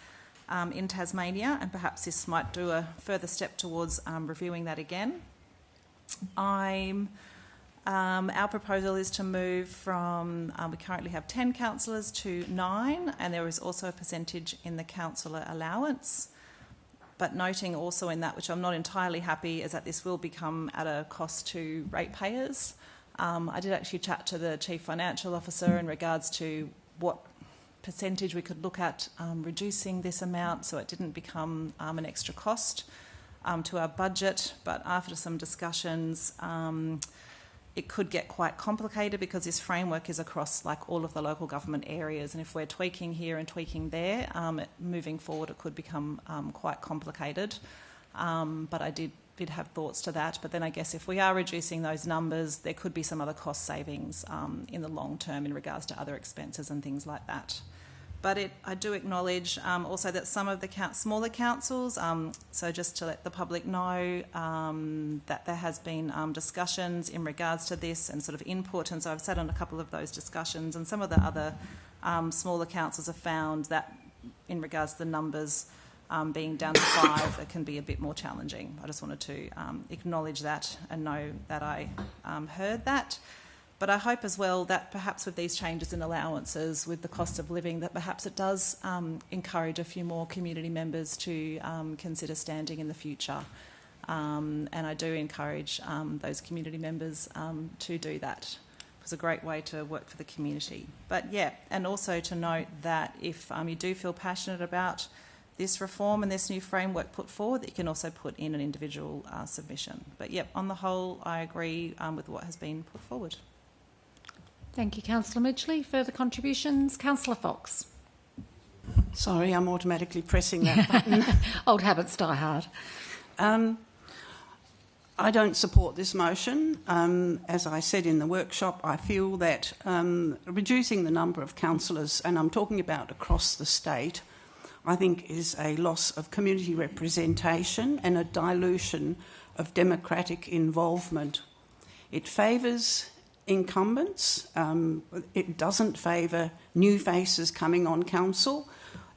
in Tasmania, and perhaps this might do a further step towards reviewing that again. Our proposal is to move from, we currently have 10 councillors to 9, and there is also a percentage in the councillor allowance. But noting also in that, which I'm not entirely happy, is that this will become at a cost to ratepayers. I did actually chat to the Chief Financial Officer in regards to what percentage we could look at reducing this amount so it didn't become an extra cost to our budget. But after some discussions, it could get quite complicated because this framework is across like all of the local government areas, and if we're tweaking here and tweaking there, moving forward it could become quite complicated. But I did have thoughts to that. But then I guess if we are reducing those numbers, there could be some other cost savings in the long term in regards to other expenses and things like that. But I do acknowledge also that some of the smaller councils, so just to let the public know that there has been discussions in regards to this and sort of input, and so I've sat on a couple of those discussions, and some of the other smaller councils have found that in regards to the numbers being down to 5, it can be a bit more challenging. I just wanted to acknowledge that and know that I heard that. But I hope as well that perhaps with these changes in allowances, with the cost of living, that perhaps it does encourage a few more community members to consider standing in the future. And I do encourage those community members to do that. was a great way to work for the community. But yeah, and also to note that if you do feel passionate about this reform and this new framework put forward, that you can also put in an individual submission. But yeah, on the whole, I agree with what has been put forward. Thank you, Councillor Midgley. Further contributions? Councillor Fox. Sorry, I'm automatically pressing that button. Old habits die hard. I don't support this motion. As I said in the workshop, I feel that reducing the number of councillors, and I'm talking about across the state, I think is a loss of community representation and a dilution of democratic involvement. It favours incumbents. It doesn't favour new faces coming on council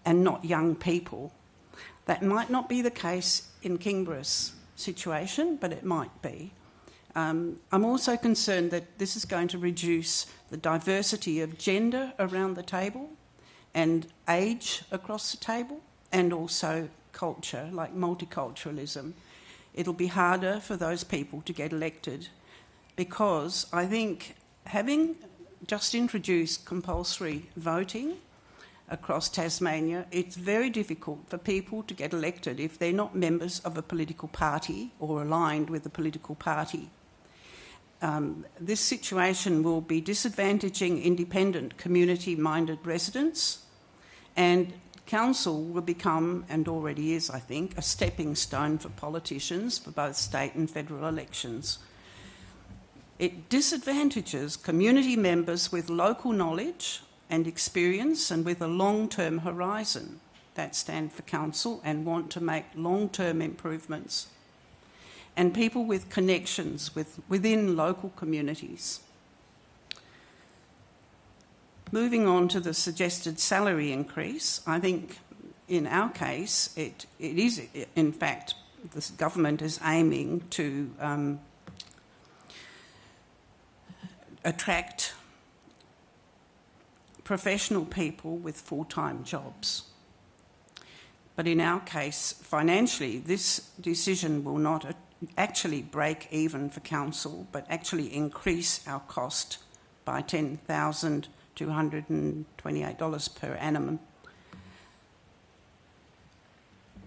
and not young people. That might not be the case in Kingborough's situation, but it might be. I'm also concerned that this is going to reduce the diversity of gender around the table and age across the table, and also culture, like multiculturalism. It'll be harder for those people to get elected because I think having just introduced compulsory voting across Tasmania, it's very difficult for people to get elected if they're not members of a political party or aligned with a political party. This situation will be disadvantaging independent, community-minded residents, and council will become, and already is, I think, a stepping stone for politicians for both state and federal elections. It disadvantages community members with local knowledge and experience and with a long-term horizon that stand for council and want to make long-term improvements, and people with connections within local communities. Moving on to the suggested salary increase, I think in our case it is, in fact, the government is aiming to attract professional people with full-time jobs. But in our case, financially, this decision will not actually break even for council, but actually increase our cost by $10,228 per annum.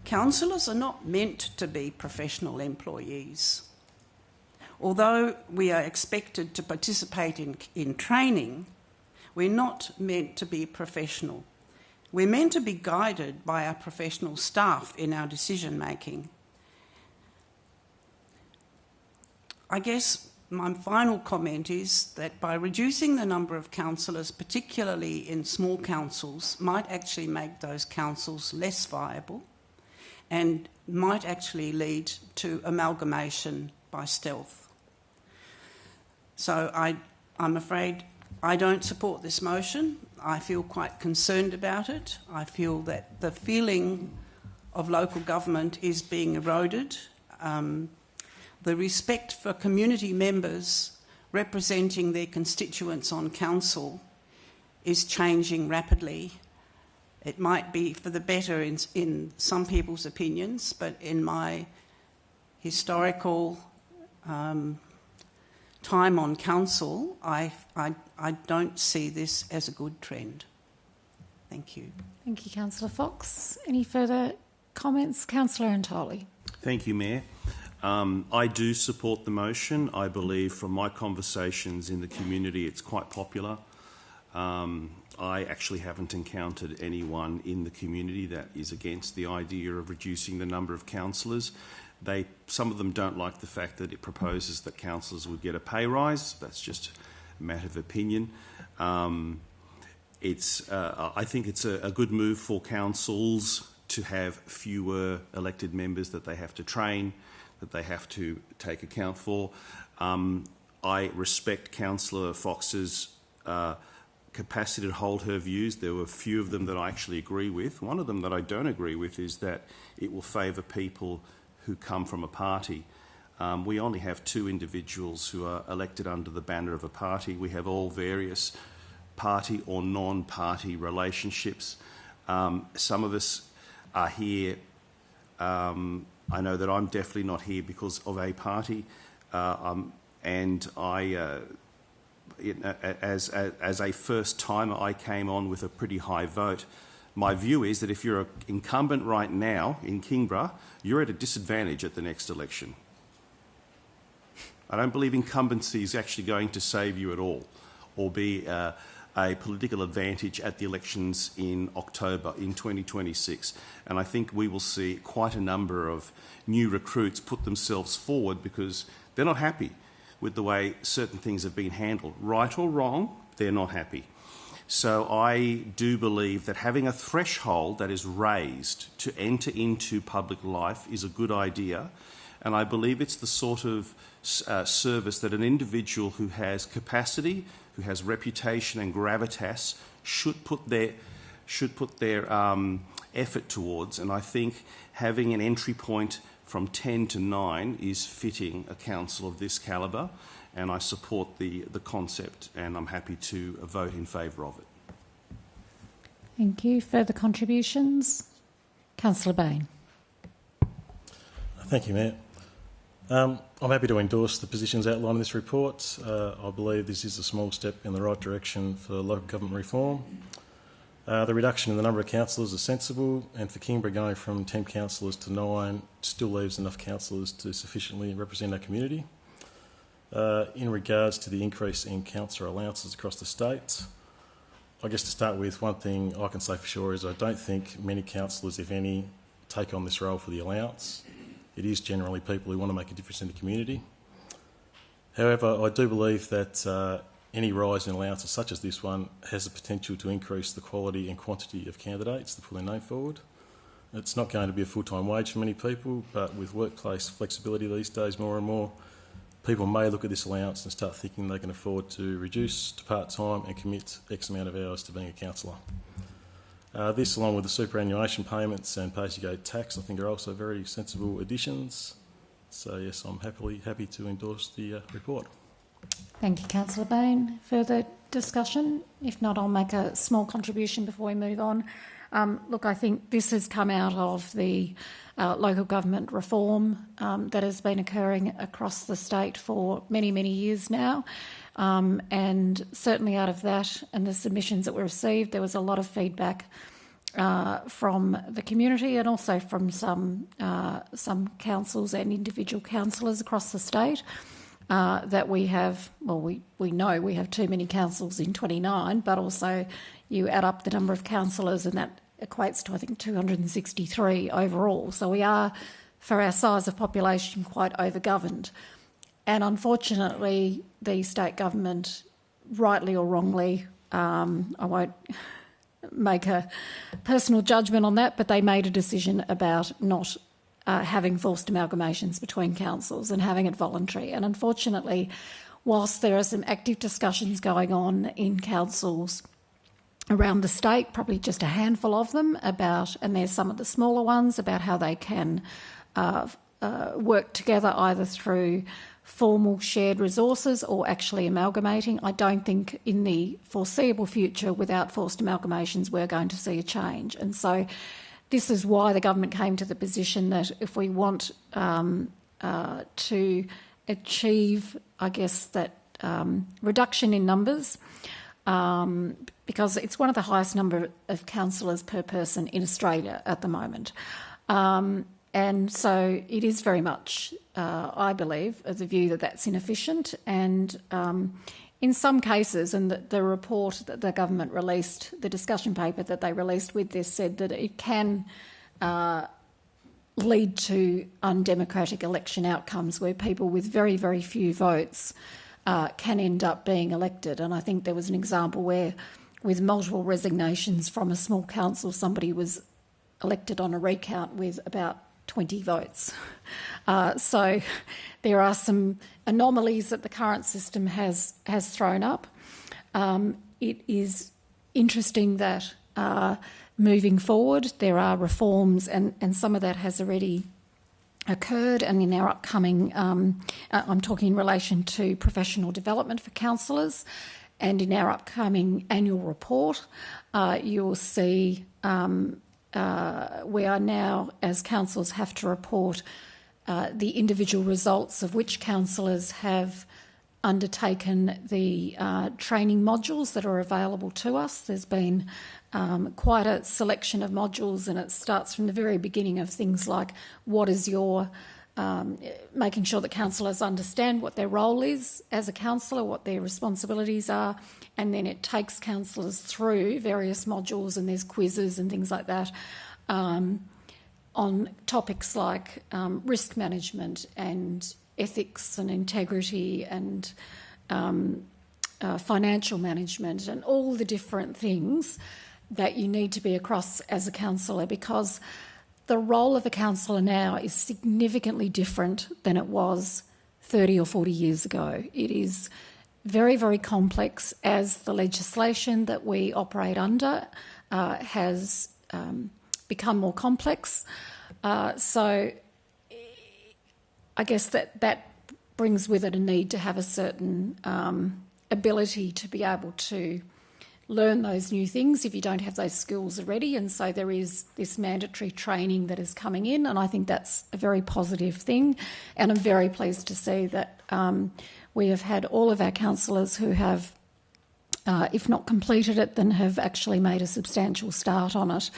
Councillors are not meant to be professional employees. Although we are expected to participate in training, we're not meant to be professional. We're meant to be guided by our professional staff in our decision making. I guess my final comment is that by reducing the number of councillors, particularly in small councils, might actually make those councils less viable and might actually lead to amalgamation by stealth. So I'm afraid I don't support this motion. I feel quite concerned about it. I feel that the feeling of local government is being eroded. The respect for community members representing their constituents on council is changing rapidly. It might be for the better in some people's opinions, but in my historical time on council, I don't see this as a good trend. Thank you. Thank you, Councillor Fox. Any further comments? Councillor Antoli. Thank you, Mayor. I do support the motion. I believe from my conversations in the community it's quite popular. I actually haven't encountered anyone in the community that is against the idea of reducing the number of councillors. Some of them don't like the fact that it proposes that councillors would get a pay rise. That's just a matter of opinion. I think it's a good move for councils to have fewer elected members that they have to train, that they have to take account for. I respect Councillor Fox's capacity to hold her views. There were a few of them that I actually agree with. One of them that I don't agree with is that it will favour people who come from a party. We only have 2 individuals who are elected under the banner of a party. We have all various party or non-party relationships. Some of us are here. I know that I'm definitely not here because of a party, and I as a first timer, I came on with a pretty high vote. My view is that if you're an incumbent right now in Kingborough, you're at a disadvantage at the next election. I don't believe incumbency is actually going to save you at all, or be a political advantage at the elections in October in 2026. And I think we will see quite a number of new recruits put themselves forward because they're not happy with the way certain things have been handled. Right or wrong, they're not happy. So I do believe that having a threshold that is raised to enter into public life is a good idea, and I believe it's the sort of service that an individual who has capacity, who has reputation and gravitas should put their effort towards, and I think having an entry point from 10 to 9 is fitting a council of this calibre, and I support the concept, and I'm happy to vote in favour of it. Thank you. Further contributions? Councillor Bain. Thank you, Mayor. I'm happy to endorse the positions outlined in this report. I believe this is a small step in the right direction for local government reform. The reduction in the number of councillors is sensible, and for Kingborough going from 10 councillors to 9 still leaves enough councillors to sufficiently represent our community. In regards to the increase in councillor allowances across the state, I guess to start with, one thing I can say for sure is I don't think many councillors, if any, take on this role for the allowance. It is generally people who want to make a difference in the community. However, I do believe that any rise in allowances such as this one has the potential to increase the quality and quantity of candidates to put their name forward. It's not going to be a full-time wage for many people, but with workplace flexibility these days more and more, people may look at this allowance and start thinking they can afford to reduce to part-time and commit X amount of hours to being a councillor. This, along with the superannuation payments and pay-as-you-go tax, I think are also very sensible additions. So yes, I'm happy to endorse the report. Thank you, Councillor Bain. Further discussion? If not, I'll make a small contribution before we move on. Look, I think this has come out of the local government reform that has been occurring across the state for many, many years now. And certainly out of that and the submissions that were received, there was a lot of feedback from the community and also from some councils and individual councillors across the state. That we have, well, we know we have too many councils in 29, but also you add up the number of councillors and that equates to, I think, 263 overall. So we are, for our size of population, quite overgoverned. And unfortunately, the state government, rightly or wrongly, I won't make a personal judgment on that, but they made a decision about not having forced amalgamations between councils and having it voluntary. And unfortunately, whilst there are some active discussions going on in councils around the state, probably just a handful of them about, and there's some of the smaller ones, about how they can work together either through formal shared resources or actually amalgamating. I don't think in the foreseeable future, without forced amalgamations, we're going to see a change. And so this is why the government came to the position that if we want to achieve, I guess, that reduction in numbers, because it's one of the highest number of councillors per person in Australia at the moment. And so it is very much, I believe, as a view that that's inefficient. And in some cases, and the report that the government released, the discussion paper that they released with this, said that it can lead to undemocratic election outcomes where people with very, very few votes can end up being elected. And I think there was an example where, with multiple resignations from a small council, somebody was elected on a recount with about 20 votes. So there are some anomalies that the current system has thrown up. It is interesting that moving forward there are reforms, and some of that has already occurred, and in our upcoming, I'm talking in relation to professional development for councillors, and in our upcoming annual report, you'll see we are now, as councils, have to report the individual results of which councillors have undertaken the training modules that are available to us. There's been quite a selection of modules, and it starts from the very beginning of things like what is your making sure that councillors understand what their role is as a councillor, what their responsibilities are, and then it takes councillors through various modules, and there's quizzes and things like that on topics like risk management and ethics and integrity and financial management and all the different things that you need to be across as a councillor, because the role of a councillor now is significantly different than it was 30 or 40 years ago. It is very, very complex as the legislation that we operate under has become more complex. So I guess that brings with it a need to have a certain ability to be able to learn those new things if you don't have those skills already. And so there is this mandatory training that is coming in, and I think that's a very positive thing. And I'm very pleased to see that we have had all of our councillors who have, if not completed it, then have actually made a substantial start on it.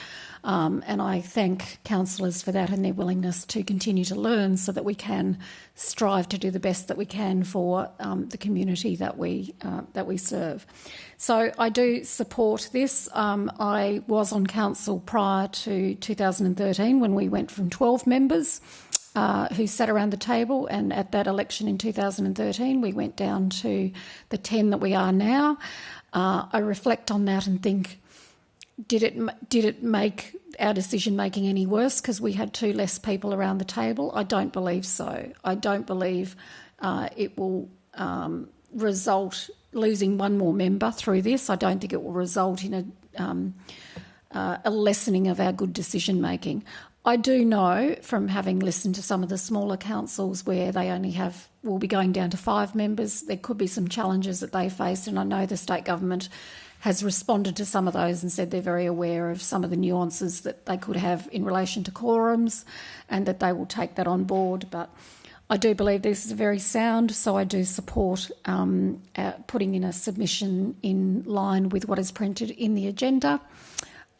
And I thank councillors for that and their willingness to continue to learn so that we can strive to do the best that we can for the community that we serve. So I do support this. I was on council prior to 2013 when we went from 12 members who sat around the table, and at that election in 2013 we went down to the 10 that we are now. I reflect on that and think, did it make our decision making any worse because we had 2 less people around the table? I don't believe so. I don't believe it will result losing one more member through this. I don't think it will result in a lessening of our good decision making. I do know from having listened to some of the smaller councils where they only will be going down to 5 members, there could be some challenges that they face, and I know the state government has responded to some of those and said they're very aware of some of the nuances that they could have in relation to quorums and that they will take that on board. But I do believe this is very sound, so I do support putting in a submission in line with what is printed in the agenda.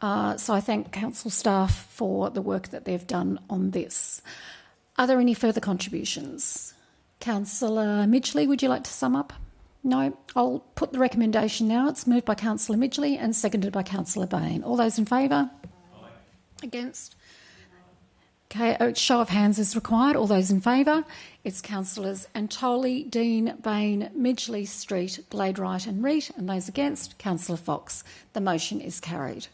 So I thank council staff for the work that they've done on this. Are there any further contributions? Councillor Midgley, would you like to sum up? No? I'll put the recommendation now. It's moved by Councillor Midgley and seconded by Councillor Bain. All those in favour? Aye. Against? Okay, a show of hands is required. All those in favour? It's Councillors Antoli, Dean, Bain, Midgley, Street, Gladewright and Reet, and those against, Councillor Fox. The motion is carried.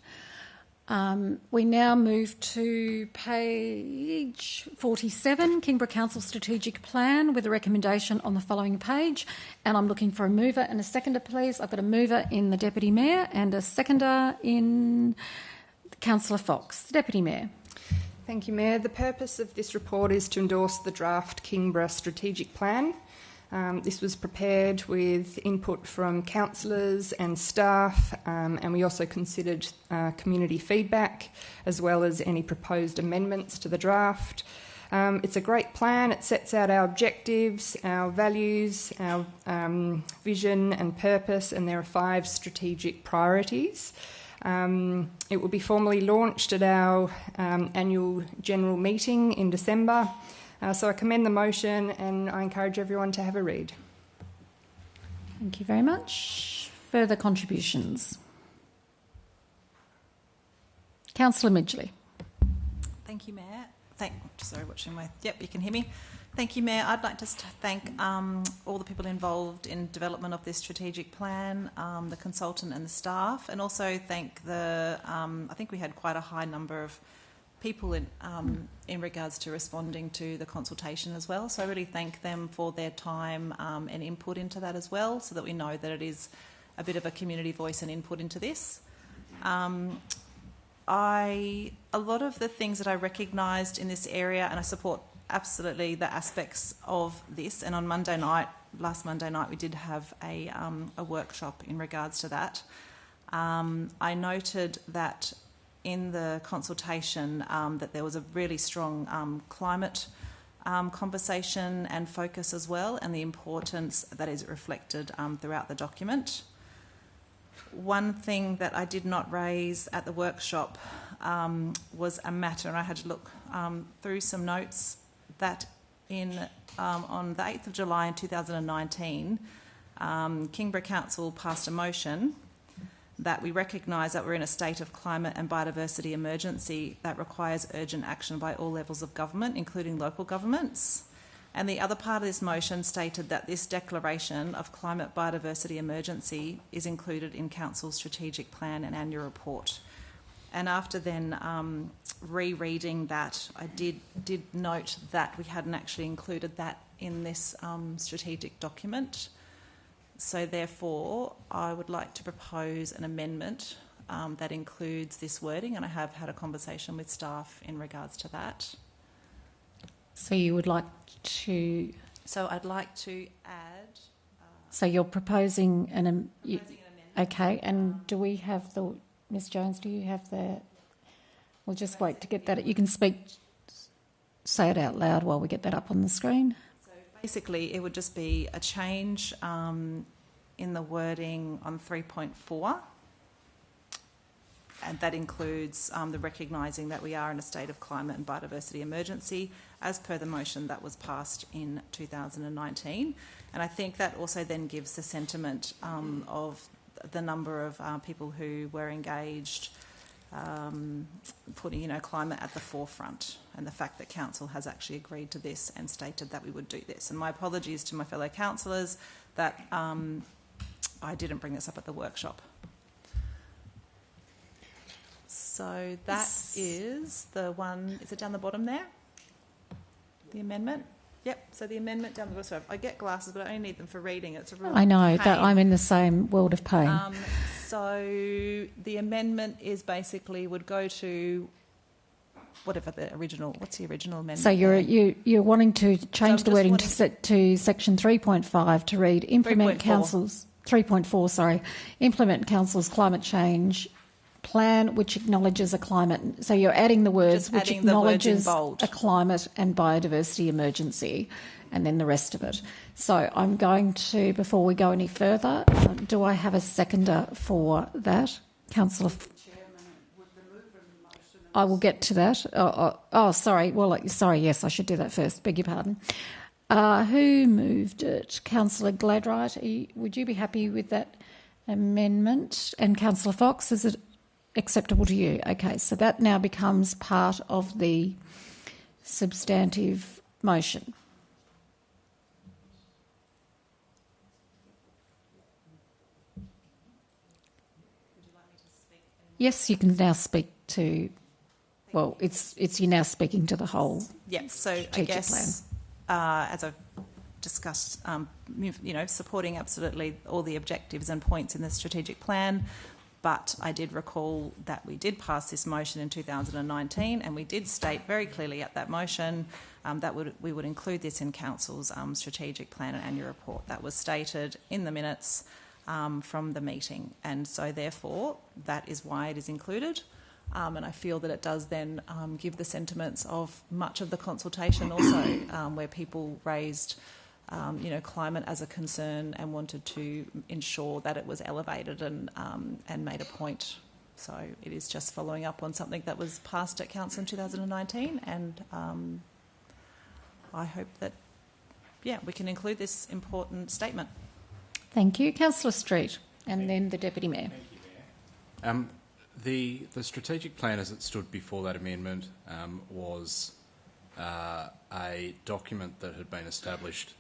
We now move to page 47, Kingborough Council Strategic Plan, with a recommendation on the following page. And I'm looking for a mover and a seconder, please. I've got a mover in the Deputy Mayor and a seconder in Councillor Fox. Deputy Mayor. Thank you, Mayor. The purpose of this report is to endorse the draft Kingborough Strategic Plan. This was prepared with input from councillors and staff, and we also considered community feedback as well as any proposed amendments to the draft. It's a great plan. It sets out our objectives, our values, our vision and purpose, and there are 5 strategic priorities. It will be formally launched at our annual general meeting in December. So I commend the motion and I encourage everyone to have a read. Thank you very much. Further contributions? Councillor Midgley. Thank you, Mayor. Yep, you can hear me. Thank you, Mayor. I'd like to thank all the people involved in development of this strategic plan, the consultant and the staff, and also thank I think we had quite a high number of people in regards to responding to the consultation as well. So I really thank them for their time and input into that as well, so that we know that it is a bit of a community voice and input into this. A lot of the things that I recognised in this area, and I support absolutely the aspects of this, and on last Monday night we did have a workshop in regards to that. I noted that in the consultation that there was a really strong climate conversation and focus as well, and the importance that is reflected throughout the document. One thing that I did not raise at the workshop was a matter, and I had to look through some notes, that on the 8th of July in 2019, Kingborough Council passed a motion that we recognise that we're in a state of climate and biodiversity emergency that requires urgent action by all levels of government, including local governments. And the other part of this motion stated that this declaration of climate biodiversity emergency is included in Council's strategic plan and annual report. And after then rereading that, I did note that we hadn't actually included that in this strategic document. So therefore, I would like to propose an amendment that includes this wording, and I have had a conversation with staff in regards to that. So you would like to... So I'd like to add... so you're proposing an amendment. Okay, and do we have the... Ms Jones, do you have the... We'll just wait to get that. You can say it out loud while we get that up on the screen. So basically, it would just be a change in the wording on 3.4, and that includes the recognising that we are in a state of climate and biodiversity emergency as per the motion that was passed in 2019. And I think that also then gives the sentiment of the number of people who were engaged, putting climate at the forefront, and the fact that council has actually agreed to this and stated that we would do this. And my apologies to my fellow councillors that I didn't bring this up at the workshop. So that is the one. Is it down the bottom there? The amendment. Yep, so the amendment down the bottom. So I get glasses, but I only need them for reading. It's a real I know, pain. that I'm in the same world of pain. So the amendment is basically would go to whatever the original... What's the original amendment? So you're wanting to change the wording to section 3.5 to read implement 3.4, sorry. Implement Council's climate change plan which acknowledges a climate... So you're adding the words which acknowledges a climate and biodiversity emergency, and then the rest of it. So I'm going to, before we go any further, do I have a seconder for that? Councillor... I will get to that. Sorry. Well, sorry, yes, I should do that first. Beg your pardon. Who moved it? Councillor Gladright, would you be happy with that amendment? And Councillor Fox, is it acceptable to you? Okay, so that now becomes part of the substantive motion. Yes, you can now speak to... Well, it's you're now speaking to the whole. Yep. So I guess, as I've discussed, supporting absolutely all the objectives and points in the strategic plan, but I did recall that we did pass this motion in 2019, and we did state very clearly at that motion that we would include this in Council's strategic plan and annual report. That was stated in the minutes from the meeting, and so therefore that is why it is included. And I feel that it does then give the sentiments of much of the consultation also, where people raised, climate as a concern and wanted to ensure that it was elevated and made a point. So it is just following up on something that was passed at Council in 2019, and I hope that, we can include this important statement. Thank you. Councillor Street, and then the Deputy Mayor. Thank you, Mayor. The strategic plan as it stood before that amendment was a document that had been established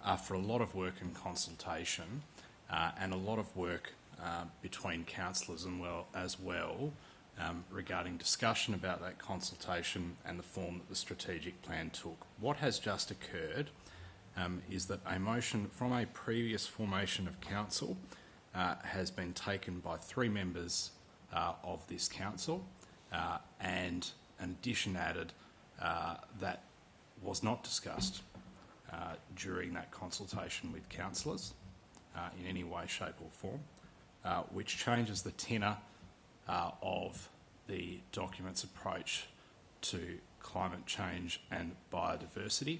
after a lot of work and consultation and a lot of work between councillors as well regarding discussion about that consultation and the form that the strategic plan took. What has just occurred is that a motion from a previous formation of council has been taken by 3 members of this council, and an addition added that was not discussed during that consultation with councillors in any way, shape or form, which changes the tenor of the document's approach to climate change and biodiversity.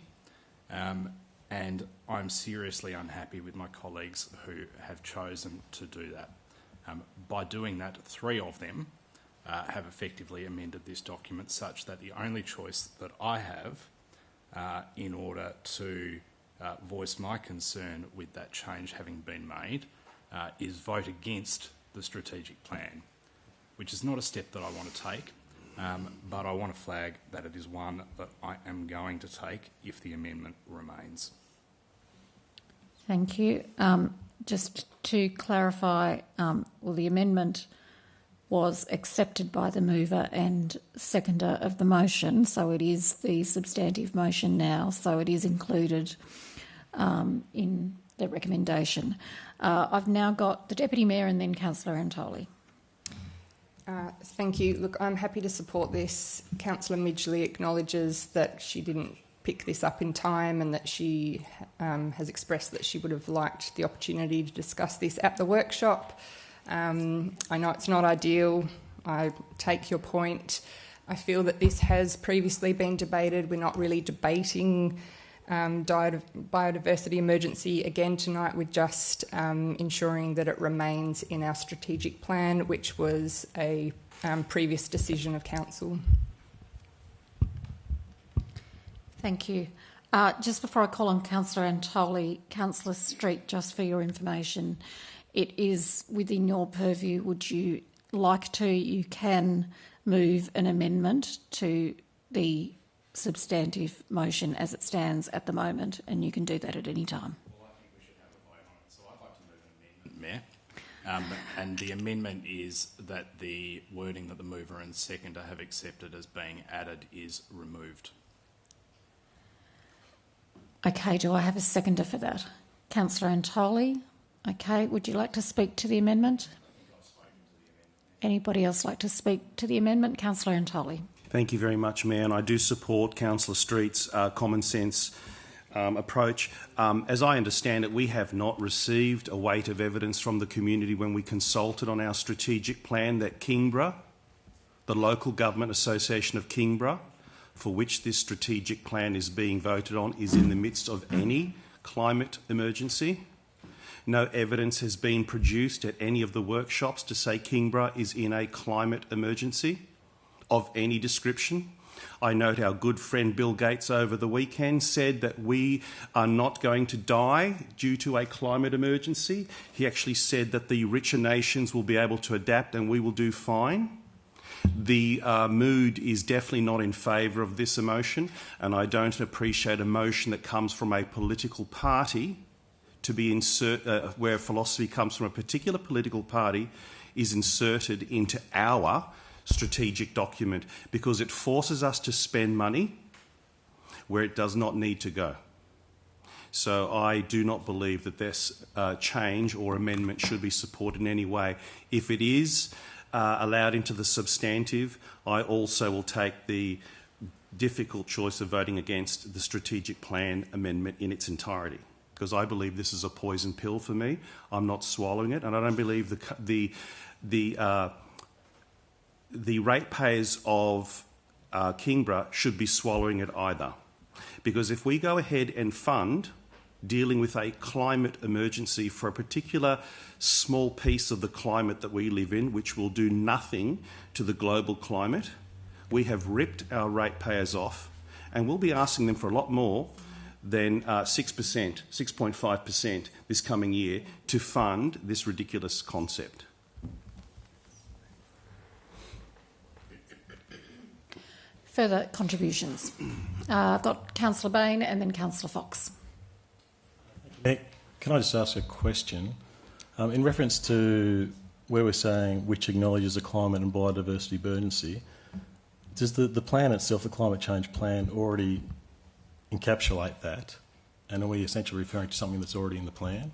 And I'm seriously unhappy with my colleagues who have chosen to do that. By doing that, 3 of them have effectively amended this document such that the only choice that I have in order to voice my concern with that change having been made is vote against the strategic plan, which is not a step that I want to take, but I want to flag that it is one that I am going to take if the amendment remains. Thank you. Just to clarify, the amendment was accepted by the mover and seconder of the motion, so it is the substantive motion now, so it is included in the recommendation. I've now got the Deputy Mayor and then Councillor Antoli. Thank you. Look, I'm happy to support this. Councillor Midgley acknowledges that she didn't pick this up in time and that she has expressed that she would have liked the opportunity to discuss this at the workshop. I know it's not ideal. I take your point. I feel that this has previously been debated. We're not really debating biodiversity emergency again tonight. We're just ensuring that it remains in our strategic plan, which was a previous decision of council. Thank you. Just before I call on Councillor Antoli, Councillor Street, just for your information, it is within your purview. Would you like to? You can move an amendment to the substantive motion as it stands at the moment, and you can do that at any time. Well, I think we should have a vote on it, so I'd like to move an amendment, Mayor. And the amendment is that the wording that the mover and seconder have accepted as being added is removed. Okay, do I have a seconder for that? Councillor Antoli. Okay, would you like to speak to the amendment? Anybody else like to speak to the amendment? Councillor Antoli. Thank you very much, Mayor, and I do support Councillor Street's common sense approach. As I understand it, we have not received a weight of evidence from the community when we consulted on our strategic plan that Kingborough, the local government association of Kingborough, for which this strategic plan is being voted on, is in the midst of any climate emergency. No evidence has been produced at any of the workshops to say Kingborough is in a climate emergency of any description. I note our good friend Bill Gates over the weekend said that we are not going to die due to a climate emergency. He actually said that the richer nations will be able to adapt and we will do fine. The mood is definitely not in favour of this emotion, and I don't appreciate a motion that comes from a political party to be where philosophy comes from a particular political party is inserted into our strategic document, because it forces us to spend money where it does not need to go. So I do not believe that this change or amendment should be supported in any way. If it is allowed into the substantive, I also will take the difficult choice of voting against the strategic plan amendment in its entirety, because I believe this is a poison pill for me. I'm not swallowing it, and I don't believe the ratepayers of Kingborough should be swallowing it either. Because if we go ahead and fund dealing with a climate emergency for a particular small piece of the climate that we live in, which will do nothing to the global climate, we have ripped our ratepayers off, and we'll be asking them for a lot more than 6%, 6.5% this coming year to fund this ridiculous concept. Further contributions? I've got Councillor Bain and then Councillor Fox. Can I just ask a question? In reference to where we're saying which acknowledges a climate and biodiversity emergency, does the plan itself, the climate change plan, already encapsulate that? And are we essentially referring to something that's already in the plan?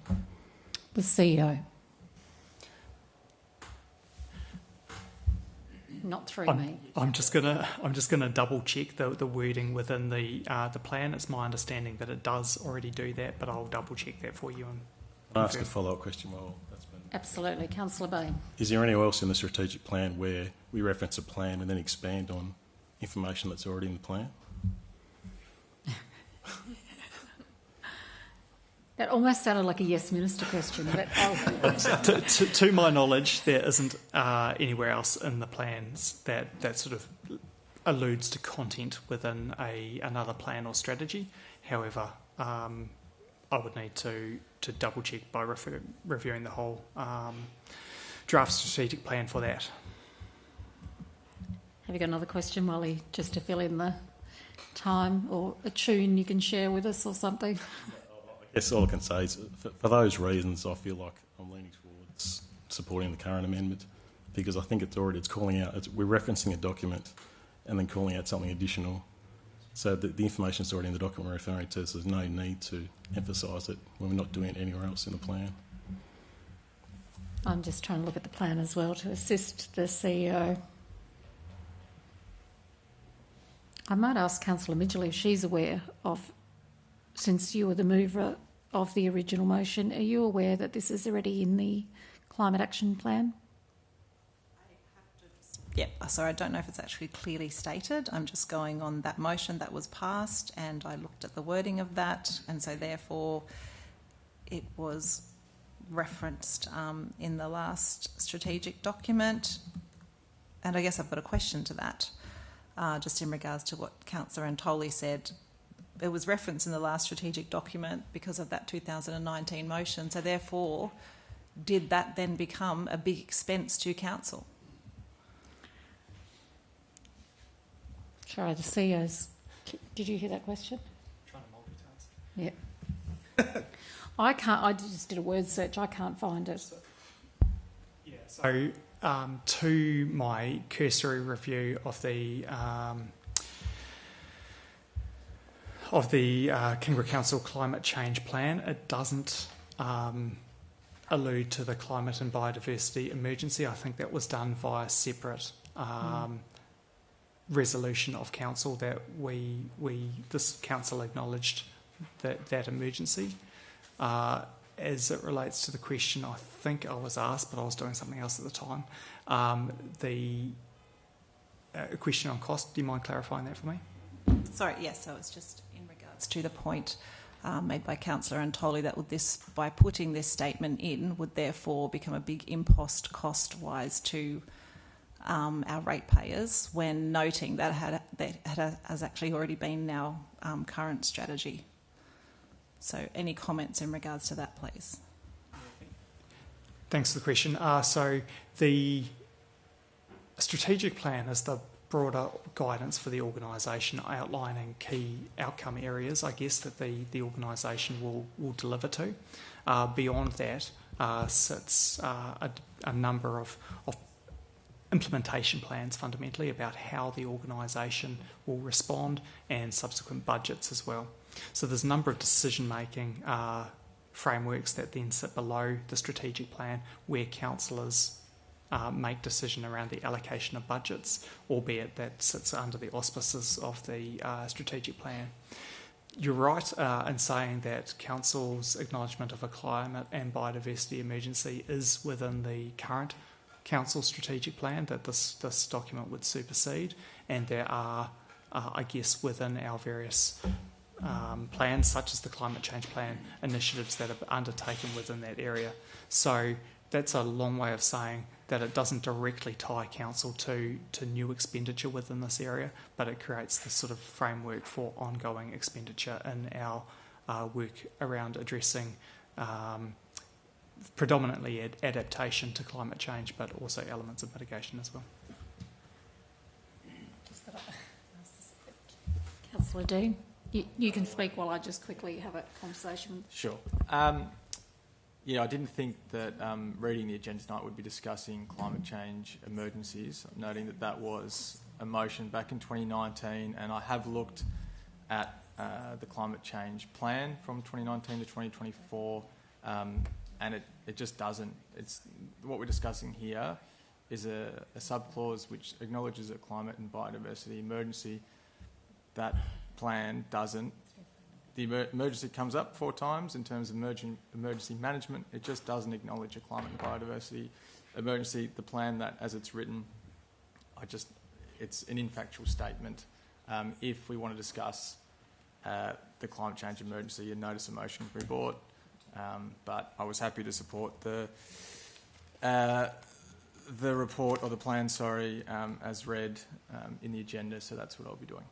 The CEO. Not through me. I'm just gonna double check the wording within the plan. It's my understanding that it does already do that, but I'll double check that for you. And I'll ask a follow-up question while that's been... Absolutely, Councillor Bain. Is there anywhere else in the strategic plan where we reference a plan and then expand on information that's already in the plan? That almost sounded like a yes minister question, but to my knowledge, there isn't anywhere else in the plans that sort of alludes to content within another plan or strategy. However, I would need to double check by reviewing the whole draft strategic plan for that. Have you got another question, Molly, just to fill in the time, or a tune you can share with us or something? I guess all I can say is, for those reasons, I feel like I'm leaning towards supporting the current amendment, because I think it's calling out, we're referencing a document and then calling out something additional. So the information is already in the document we're referring to, so there's no need to emphasise it when we're not doing it anywhere else in the plan. I'm just trying to look at the plan as well to assist the CEO. I might ask Councillor Mitchell if she's aware of, since you were the mover of the original motion, are you aware that this is already in the Climate Action Plan? Yeah, sorry, I don't know if it's actually clearly stated. I'm just going on that motion that was passed, and I looked at the wording of that, and so therefore it was referenced in the last strategic document. And I guess I've got a question to that, just in regards to what Councillor Antoli said. It was referenced in the last strategic document because of that 2019 motion, so therefore did that then become a big expense to council? Sorry, the CEO's... Did you hear that question? Trying to multitask. Yeah. I can't... I just did a word search. I can't find it. Yeah, so to my cursory review of the Kingborough Council Climate Change Plan, it doesn't allude to the climate and biodiversity emergency. I think that was done via separate resolution of council that this council acknowledged that emergency. As it relates to the question, I think I was asked, but I was doing something else at the time. The question on cost. Do you mind clarifying that for me? Sorry, yes. So it's just in regards to the point made by Councillor Antoli that by putting this statement in, would therefore become a big impost cost-wise to our ratepayers, when noting that has actually already been in our current strategy. So any comments in regards to that, please? Thanks for the question. So the strategic plan is the broader guidance for the organisation, outlining key outcome areas, I guess, that the organisation will deliver to. Beyond that sits a number of implementation plans, fundamentally, about how the organisation will respond, and subsequent budgets as well. So there's a number of decision-making frameworks that then sit below the strategic plan, where councillors make decision around the allocation of budgets, albeit that sits under the auspices of the strategic plan. You're right in saying that council's acknowledgement of a climate and biodiversity emergency is within the current council strategic plan, that this document would supersede, and there are, I guess, within our various plans, such as the climate change plan, initiatives that are undertaken within that area. So that's a long way of saying that it doesn't directly tie council to new expenditure within this area, but it creates this sort of framework for ongoing expenditure in our work around addressing predominantly adaptation to climate change, but also elements of mitigation as well. Councillor Dean, you can speak while I just quickly have a conversation. Sure. I didn't think that reading the agenda tonight would be discussing climate change emergencies. I'm noting that was a motion back in 2019, and I have looked at the climate change plan from 2019 to 2024, and it just doesn't. It's what we're discussing here is a subclause which acknowledges a climate and biodiversity emergency. That plan doesn't. The emergency comes up 4 times in terms of emergency management. It just doesn't acknowledge a climate and biodiversity emergency. The plan, that as it's written, it's an infactual statement. If we want to discuss the climate change emergency, a notice of motion can be brought. But I was happy to support the report, or the plan, sorry, as read in the agenda, so that's what I'll be doing.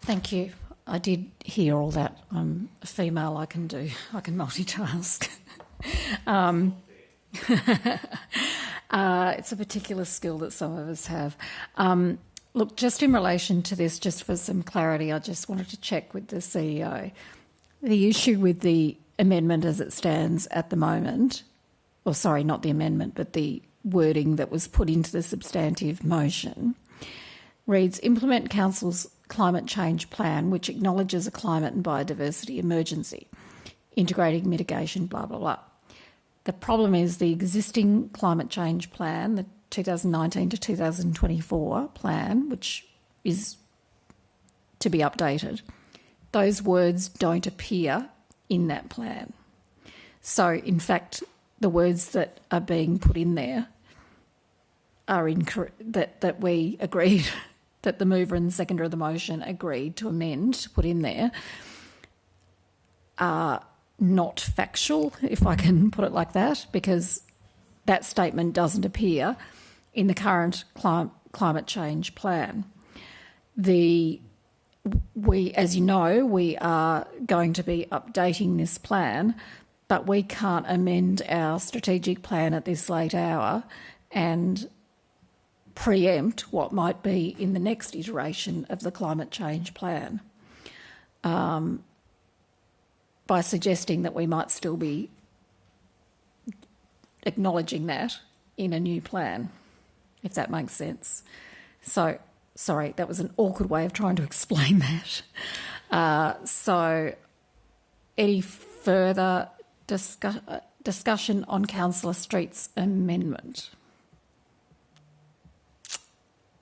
Thank you. I did hear all that. I'm a female, I can multitask. It's a particular skill that some of us have. Look, just in relation to this, just for some clarity, I just wanted to check with the CEO. The issue with the amendment as it stands at the moment, or sorry, not the amendment, but the wording that was put into the substantive motion, reads, implement Council's climate change plan, which acknowledges a climate and biodiversity emergency, integrating mitigation, blah, blah, blah. The problem is the existing climate change plan, the 2019 to 2024 plan, which is to be updated, those words don't appear in that plan. So, in fact, the words that are being put in there are incorrect, that we agreed, that the mover and the seconder of the motion agreed to amend, to put in there, are not factual, if I can put it like that, because that statement doesn't appear in the current climate change plan. As you know, we are going to be updating this plan, but we can't amend our strategic plan at this late hour and preempt what might be in the next iteration of the climate change plan by suggesting that we might still be acknowledging that in a new plan, if that makes sense. So, sorry, that was an awkward way of trying to explain that. So, any further discussion on Councillor Street's amendment?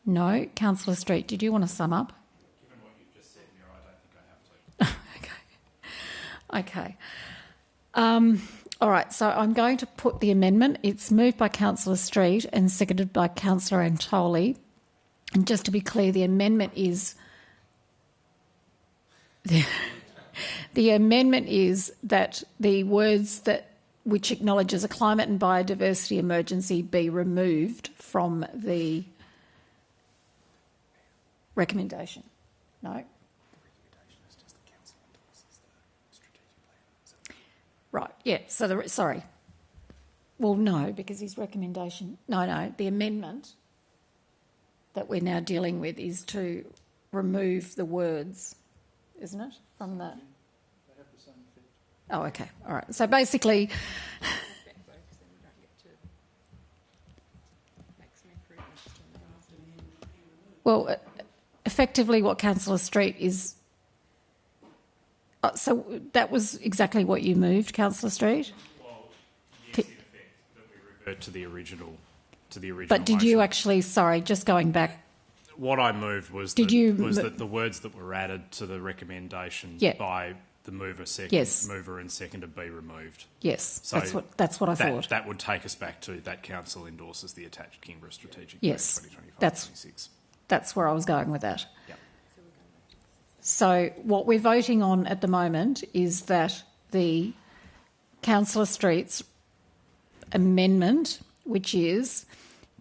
No. Councillor Street, did you want to sum up? Given what you've just said, Mayor, I don't think I have to. Okay. All right, so I'm going to put the amendment. It's moved by Councillor Street and seconded by Councillor Antoli. And just to be clear, the amendment is... The amendment is that the words which acknowledges a climate and biodiversity emergency be removed from the recommendation. No? Right, yeah, so sorry. Well, no, because his recommendation... No, the amendment that we're now dealing with is to remove the words, isn't it, from the... They have the same effect. Oh, okay, all right. So basically... Well, effectively what Councillor Street is... so that was exactly what you moved, Councillor Street? Well, yes, in effect, that we revert to the original But did motion. you actually, sorry, just going back... What I moved was that the words that were added to the recommendation by the mover and seconder be removed. Yes, so that's what I thought. That would take us back to that council endorses the attached Kingborough Strategic Plan 2025-26. That's where I was going with that. Yep. So what we're voting on at the moment is that the Councillor Street's amendment, which is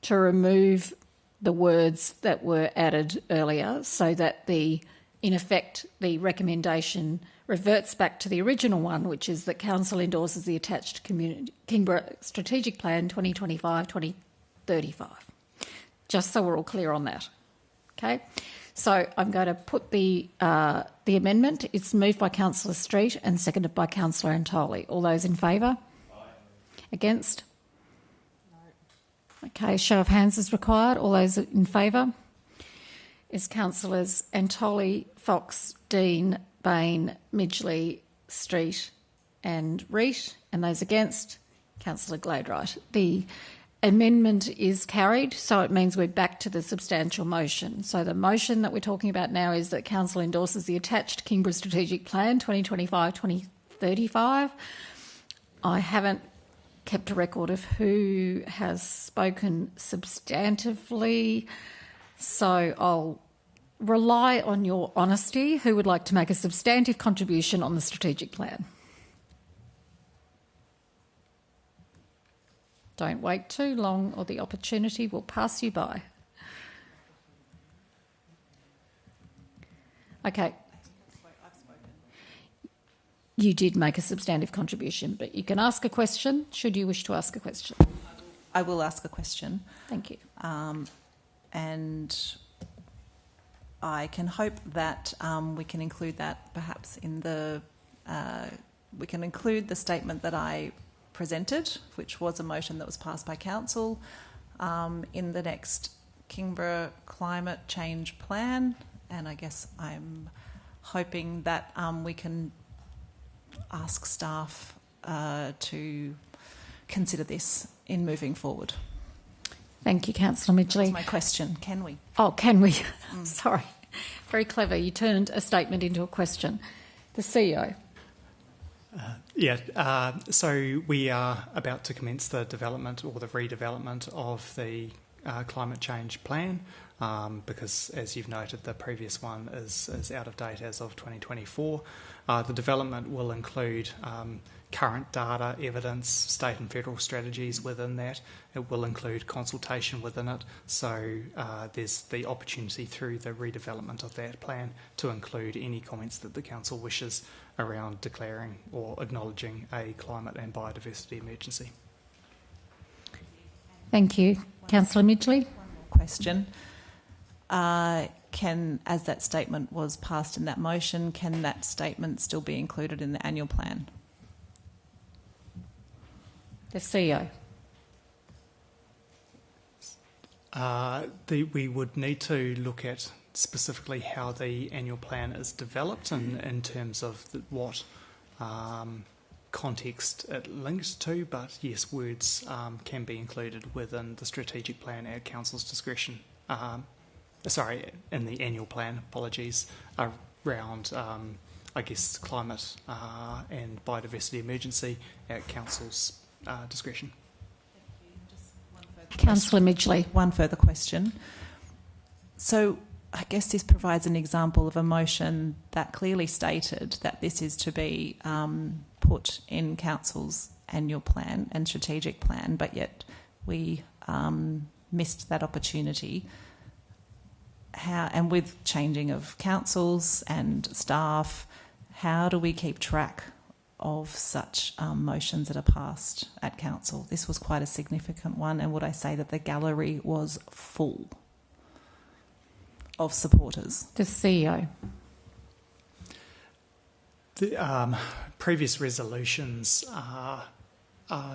to remove the words that were added earlier so that in effect, the recommendation reverts back to the original one, which is that Council endorses the attached Kingborough Strategic Plan 2025-2035. Just so we're all clear on that. Okay? So I'm going to put the amendment. It's moved by Councillor Street and seconded by Councillor Antoli. All those in favour? Aye. Against? Okay, show of hands is required. All those in favour? Is Councillors Antoli, Fox, Dean, Bain, Midgley, Street and Reet. And those against? Councillor Gladright. The amendment is carried, so it means we're back to the substantial motion. So the motion that we're talking about now is that Council endorses the attached Kingborough Strategic Plan 2025-2035. I haven't kept a record of who has spoken substantively, so I'll rely on your honesty. Who would like to make a substantive contribution on the strategic plan? Don't wait too long or the opportunity will pass you by. Okay. You did make a substantive contribution, but you can ask a question should you wish to ask a question. I will ask a question. Thank you. And I can hope that we can include that perhaps in the... we can include the statement that I presented, which was a motion that was passed by Council, in the next Kingborough climate change plan. And I guess I'm hoping that we can ask staff to consider this in moving forward. Thank you, Councillor Midgley. That's my question. Can we? Oh, can we? Sorry. Very clever. You turned a statement into a question. The CEO. So we are about to commence the development or the redevelopment of the climate change plan because, as you've noted, the previous one is out of date as of 2024. The development will include current data, evidence, state and federal strategies within that. It will include consultation within it. So there's the opportunity through the redevelopment of that plan to include any comments that the Council wishes around declaring or acknowledging a climate and biodiversity emergency. Thank you. Councillor Midgley. One more question. As that statement was passed in that motion, can that statement still be included in the annual plan? The CEO. We would need to look at specifically how the annual plan is developed and in terms of what context it links to, but yes, words can be included within the strategic plan at Council's discretion. In the annual plan, apologies, around, climate and biodiversity emergency at Council's discretion. Councillor Midgley. One further question. So I guess this provides an example of a motion that clearly stated that this is to be put in Council's annual plan and strategic plan, but yet we missed that opportunity. And with changing of councils and staff, how do we keep track of such motions that are passed at Council? This was quite a significant one, and would I say that the gallery was full of supporters? The CEO. The previous resolutions are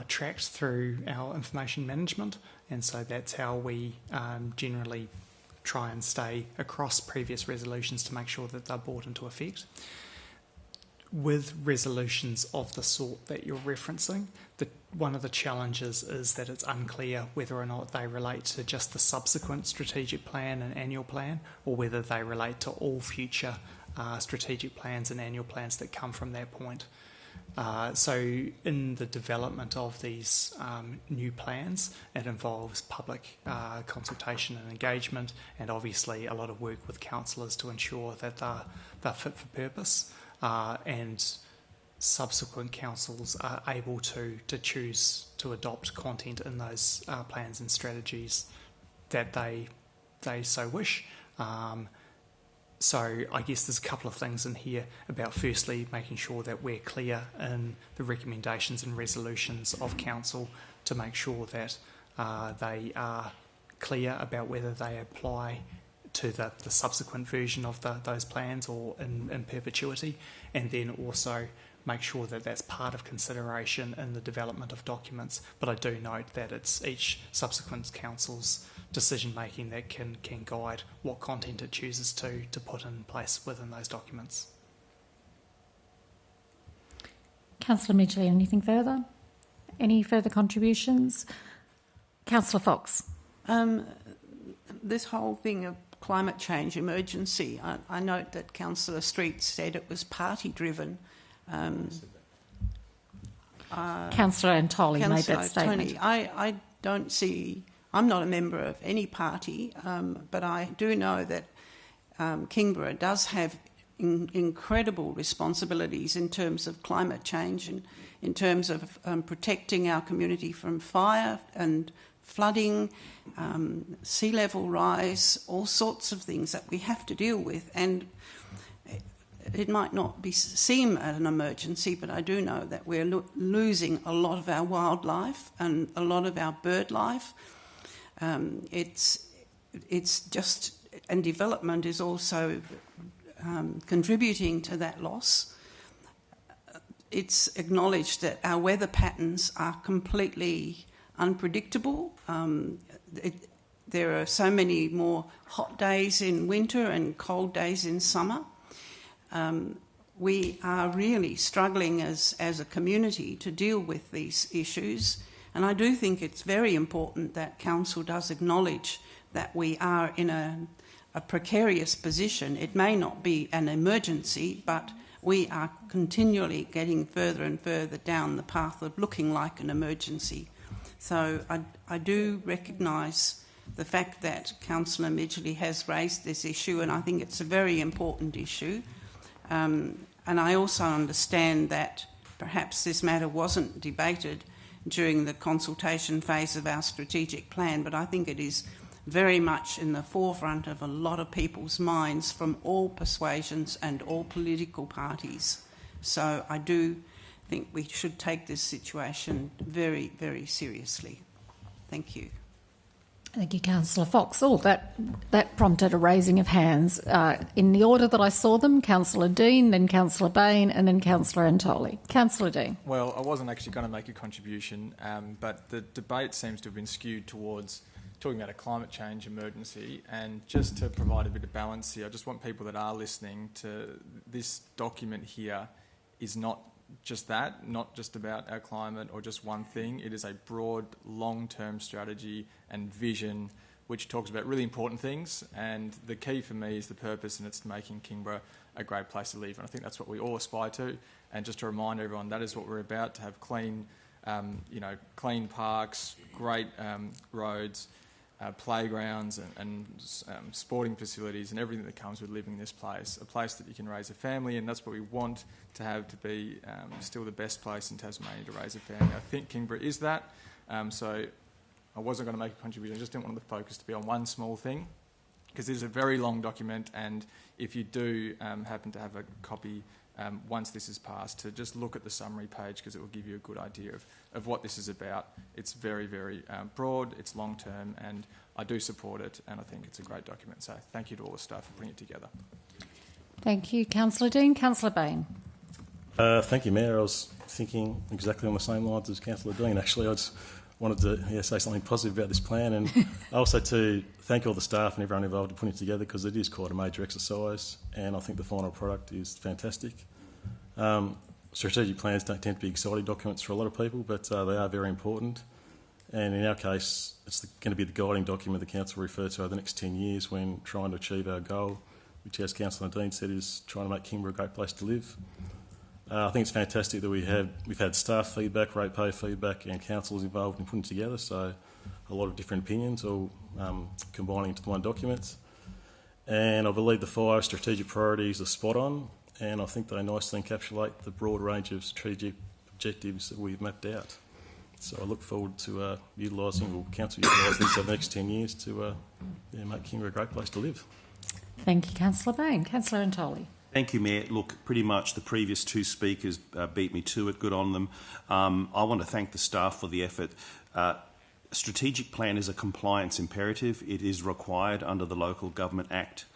tracked through our information management, and so that's how we generally try and stay across previous resolutions to make sure that they're brought into effect. With resolutions of the sort that you're referencing, one of the challenges is that it's unclear whether or not they relate to just the subsequent strategic plan and annual plan, or whether they relate to all future strategic plans and annual plans that come from that point. So in the development of these new plans, it involves public consultation and engagement, and obviously a lot of work with councillors to ensure that they're fit for purpose, and subsequent councils are able to choose to adopt content in those plans and strategies that they so wish. So I guess there's a couple of things in here about firstly making sure that we're clear in the recommendations and resolutions of council to make sure that they are clear about whether they apply to the subsequent version of those plans or in perpetuity, and then also make sure that that's part of consideration in the development of documents. But I do note that it's each subsequent council's decision making that can guide what content it chooses to put in place within those documents. Councillor Midgley, anything further? Any further contributions? Councillor Fox. This whole thing of climate change emergency, I note that Councillor Street said it was party driven. Councillor Antoli made Councillor that statement. Tony, I don't see... I'm not a member of any party, but I do know that Kingborough does have incredible responsibilities in terms of climate change and in terms of protecting our community from fire and flooding, sea level rise, all sorts of things that we have to deal with. And it might not seem an emergency, but I do know that we're losing a lot of our wildlife and a lot of our bird life. It's just, and development is also contributing to that loss. It's acknowledged that our weather patterns are completely unpredictable. There are so many more hot days in winter and cold days in summer. We are really struggling as a community to deal with these issues, and I do think it's very important that Council does acknowledge that we are in a precarious position. It may not be an emergency, but we are continually getting further and further down the path of looking like an emergency. So I do recognise the fact that Councillor Midgley has raised this issue, and I think it's a very important issue. And I also understand that perhaps this matter wasn't debated during the consultation phase of our strategic plan, but I think it is very much in the forefront of a lot of people's minds from all persuasions and all political parties. So I do think we should take this situation very, very seriously. Thank you. Thank you, Councillor Fox. Oh, that prompted a raising of hands. In the order that I saw them, Councillor Dean, then Councillor Bain, and then Councillor Antoli. Councillor Dean. Well, I wasn't actually going to make a contribution, but the debate seems to have been skewed towards talking about a climate change emergency. And just to provide a bit of balance here, I just want people that are listening to this document here is not just that, not just about our climate or just one thing. It is a broad, long-term strategy and vision which talks about really important things, and the key for me is the purpose, and it's making Kingborough a great place to live, and I think that's what we all aspire to. And just to remind everyone, that is what we're about, to have clean, clean parks, great roads, playgrounds and sporting facilities and everything that comes with living in this place, a place that you can raise a family, and that's what we want to have to be still the best place in Tasmania to raise a family. I think Kingborough is that, so I wasn't going to make a contribution. I just didn't want the focus to be on one small thing, because this is a very long document, and if you do happen to have a copy once this is passed, to just look at the summary page, because it will give you a good idea of what this is about. It's very, very broad, it's long term, and I do support it, and I think it's a great document. So thank you to all the staff for putting it together. Thank you, Councillor Dean. Councillor Bain. Thank you, Mayor. I was thinking exactly on the same lines as Councillor Dean. Actually, I just wanted to say something positive about this plan, and also to thank all the staff and everyone involved in putting it together, because it is quite a major exercise, and I think the final product is fantastic. Strategic plans don't tend to be exciting documents for a lot of people, but they are very important. And in our case, it's going to be the guiding document the Council will refer to over the next 10 years when trying to achieve our goal, which, as Councillor Dean said, is trying to make Kingborough a great place to live. I think it's fantastic that we've had staff feedback, ratepayer feedback, and councillors involved in putting it together, so a lot of different opinions all combining into one document. And I believe the 5 strategic priorities are spot on, and I think they nicely encapsulate the broad range of strategic objectives that we've mapped out. So I look forward to Council utilising this over the next 10 years to make Kingborough a great place to live. Thank you, Councillor Bain. Councillor Antoli. Thank you, Mayor. Look, pretty much the previous 2 speakers beat me to it. Good on them. I want to thank the staff for the effort. A strategic plan is a compliance imperative. It is required under the Local Government Act.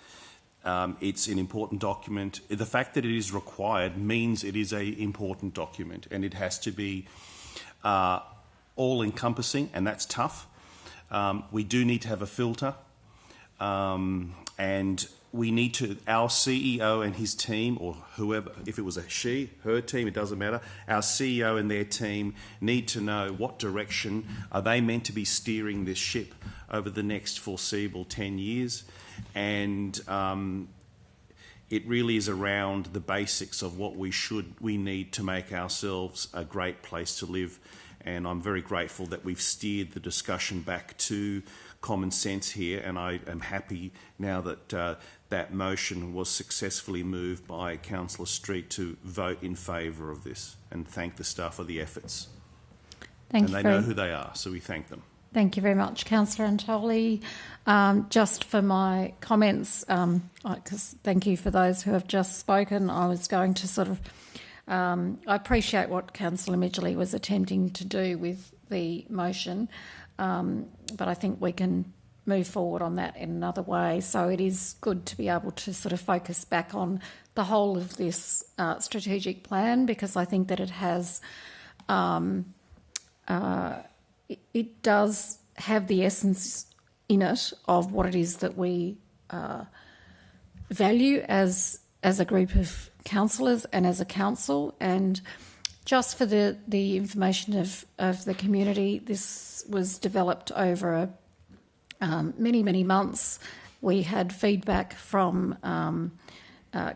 It's an important document. The fact that it is required means it is an important document, and it has to be all-encompassing, and that's tough. We do need to have a filter, and we need to, our CEO and his team, or whoever, if it was a she, her team, it doesn't matter, our CEO and their team need to know what direction are they meant to be steering this ship over the next foreseeable 10 years. And it really is around the basics of what we need to make ourselves a great place to live. And I'm very grateful that we've steered the discussion back to common sense here, and I am happy now that that motion was successfully moved by Councillor Street to vote in favour of this, and thank the staff for the efforts. And they know who they are, so we thank them. Thank you very much, Councillor Antoli. Just for my comments, because thank you for those who have just spoken, I was going to sort of... I appreciate what Councillor Midgley was attempting to do with the motion, but I think we can move forward on that in another way. So it is good to be able to sort of focus back on the whole of this strategic plan, because I think that it has... it does have the essence in it of what it is that we value as a group of councillors and as a council. And just for the information of the community, this was developed over many months. We had feedback from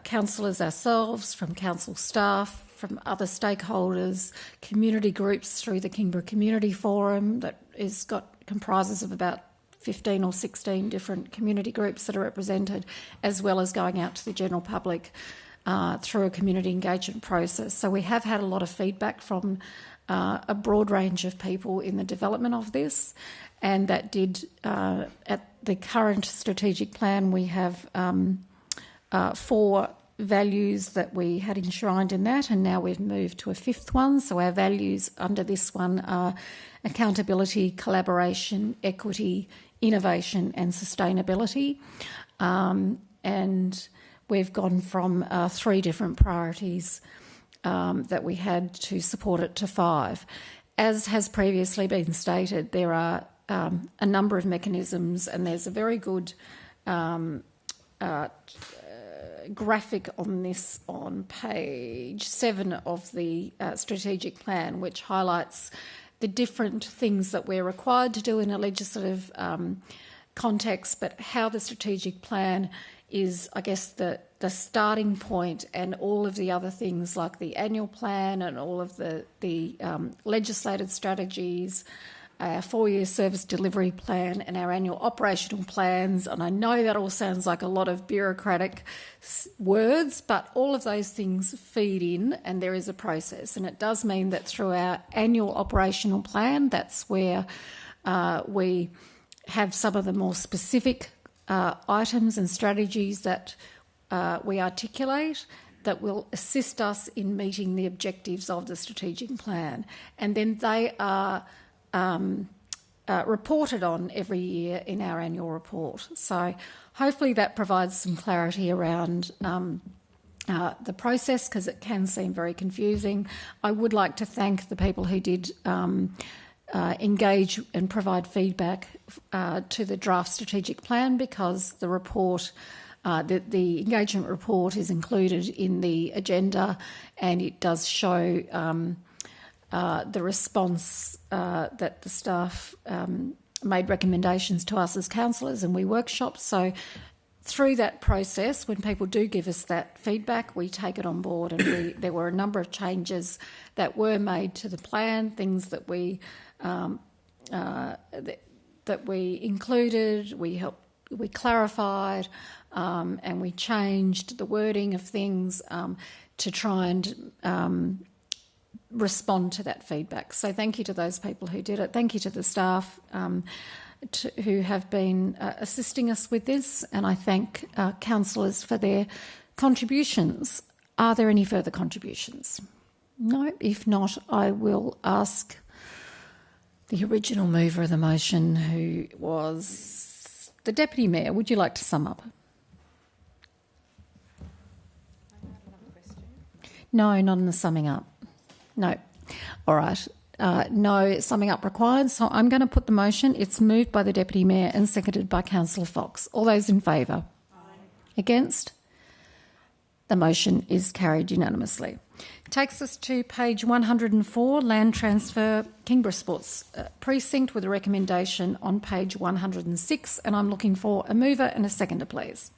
councillors ourselves, from council staff, from other stakeholders, community groups through the Kingborough Community Forum that comprises of about 15 or 16 different community groups that are represented, as well as going out to the general public through a community engagement process. So we have had a lot of feedback from a broad range of people in the development of this, and that did, at the current strategic plan, we have 4 values that we had enshrined in that, and now we've moved to a 5th one. So our values under this one are accountability, collaboration, equity, innovation and sustainability. And we've gone from 3 different priorities that we had to support it to 5. As has previously been stated, there are a number of mechanisms, and there's a very good graphic on this on page 7 of the strategic plan, which highlights the different things that we're required to do in a legislative context, but how the strategic plan is, I guess, the starting point, and all of the other things like the annual plan and all of the legislated strategies, our 4-year service delivery plan and our annual operational plans. And I know that all sounds like a lot of bureaucratic words, but all of those things feed in, and there is a process. And it does mean that through our annual operational plan, that's where we have some of the more specific items and strategies that we articulate that will assist us in meeting the objectives of the strategic plan. And then they are reported on every year in our annual report. So hopefully that provides some clarity around the process, because it can seem very confusing. I would like to thank the people who did engage and provide feedback to the draft strategic plan, because the report, the engagement report, is included in the agenda, and it does show the response that the staff made recommendations to us as councillors, and we workshopped. So through that process, when people do give us that feedback, we take it on board, and there were a number of changes that were made to the plan, things that we included, we clarified, and we changed the wording of things to try and respond to that feedback. So thank you to those people who did it. Thank you to the staff who have been assisting us with this, and I thank councillors for their contributions. Are there any further contributions? No? If not, I will ask the original mover of the motion, who was the Deputy Mayor. Would you like to sum up? No, not in the summing up. No. All right. No summing up required. So I'm going to put the motion. It's moved by the Deputy Mayor and seconded by Councillor Fox. All those in favour? Aye. Against? The motion is carried unanimously. Takes us to page 104, Land Transfer, Kingborough Sports Precinct, with a recommendation on page 106, and I'm looking for a mover and a seconder, please.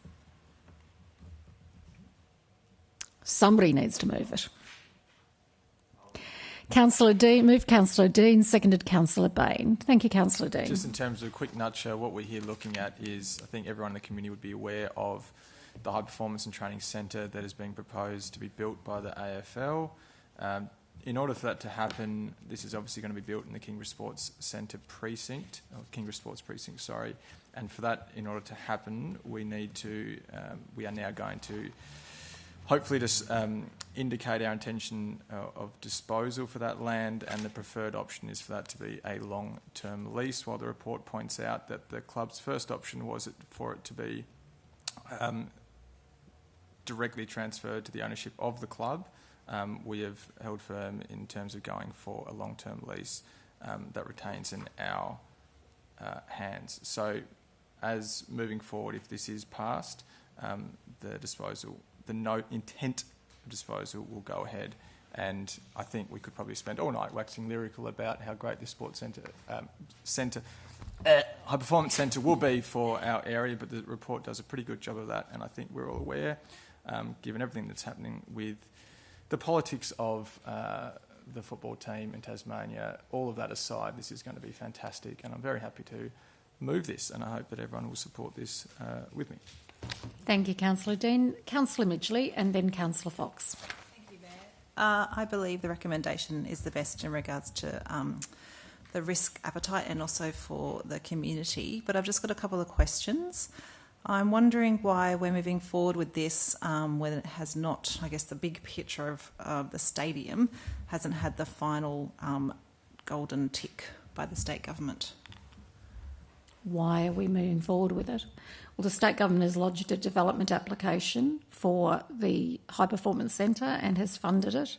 Somebody needs to move it. Councillor Dean, moved Councillor Dean, seconded Councillor Bain. Thank you, Councillor Dean. Just in terms of a quick nutshell, what we're here looking at is, I think everyone in the community would be aware of the High Performance and Training Centre that is being proposed to be built by the AFL. In order for that to happen, this is obviously going to be built in the Kingborough Sports Centre precinct, or Kingborough Sports Precinct, sorry. And for that, in order to happen, we need to, we are now going to hopefully just indicate our intention of disposal for that land, and the preferred option is for that to be a long-term lease, while the report points out that the club's first option was for it to be directly transferred to the ownership of the club. We have held firm in terms of going for a long-term lease that retains in our hands. So as moving forward, if this is passed, the disposal, the intent of disposal will go ahead, and I think we could probably spend all night waxing lyrical about how great this sports centre, high performance centre will be for our area, but the report does a pretty good job of that, and I think we're all aware, given everything that's happening with the politics of the football team in Tasmania, all of that aside, this is going to be fantastic, and I'm very happy to move this, and I hope that everyone will support this with me. Thank you, Councillor Dean. Councillor Midgley and then Councillor Fox. Thank you, Mayor. I believe the recommendation is the best in regards to the risk appetite and also for the community, but I've just got a couple of questions. I'm wondering why we're moving forward with this when it has not, I guess the big picture of the stadium hasn't had the final golden tick by the state government. Why are we moving forward with it? Well, the state government has lodged a development application for the High Performance Centre and has funded it.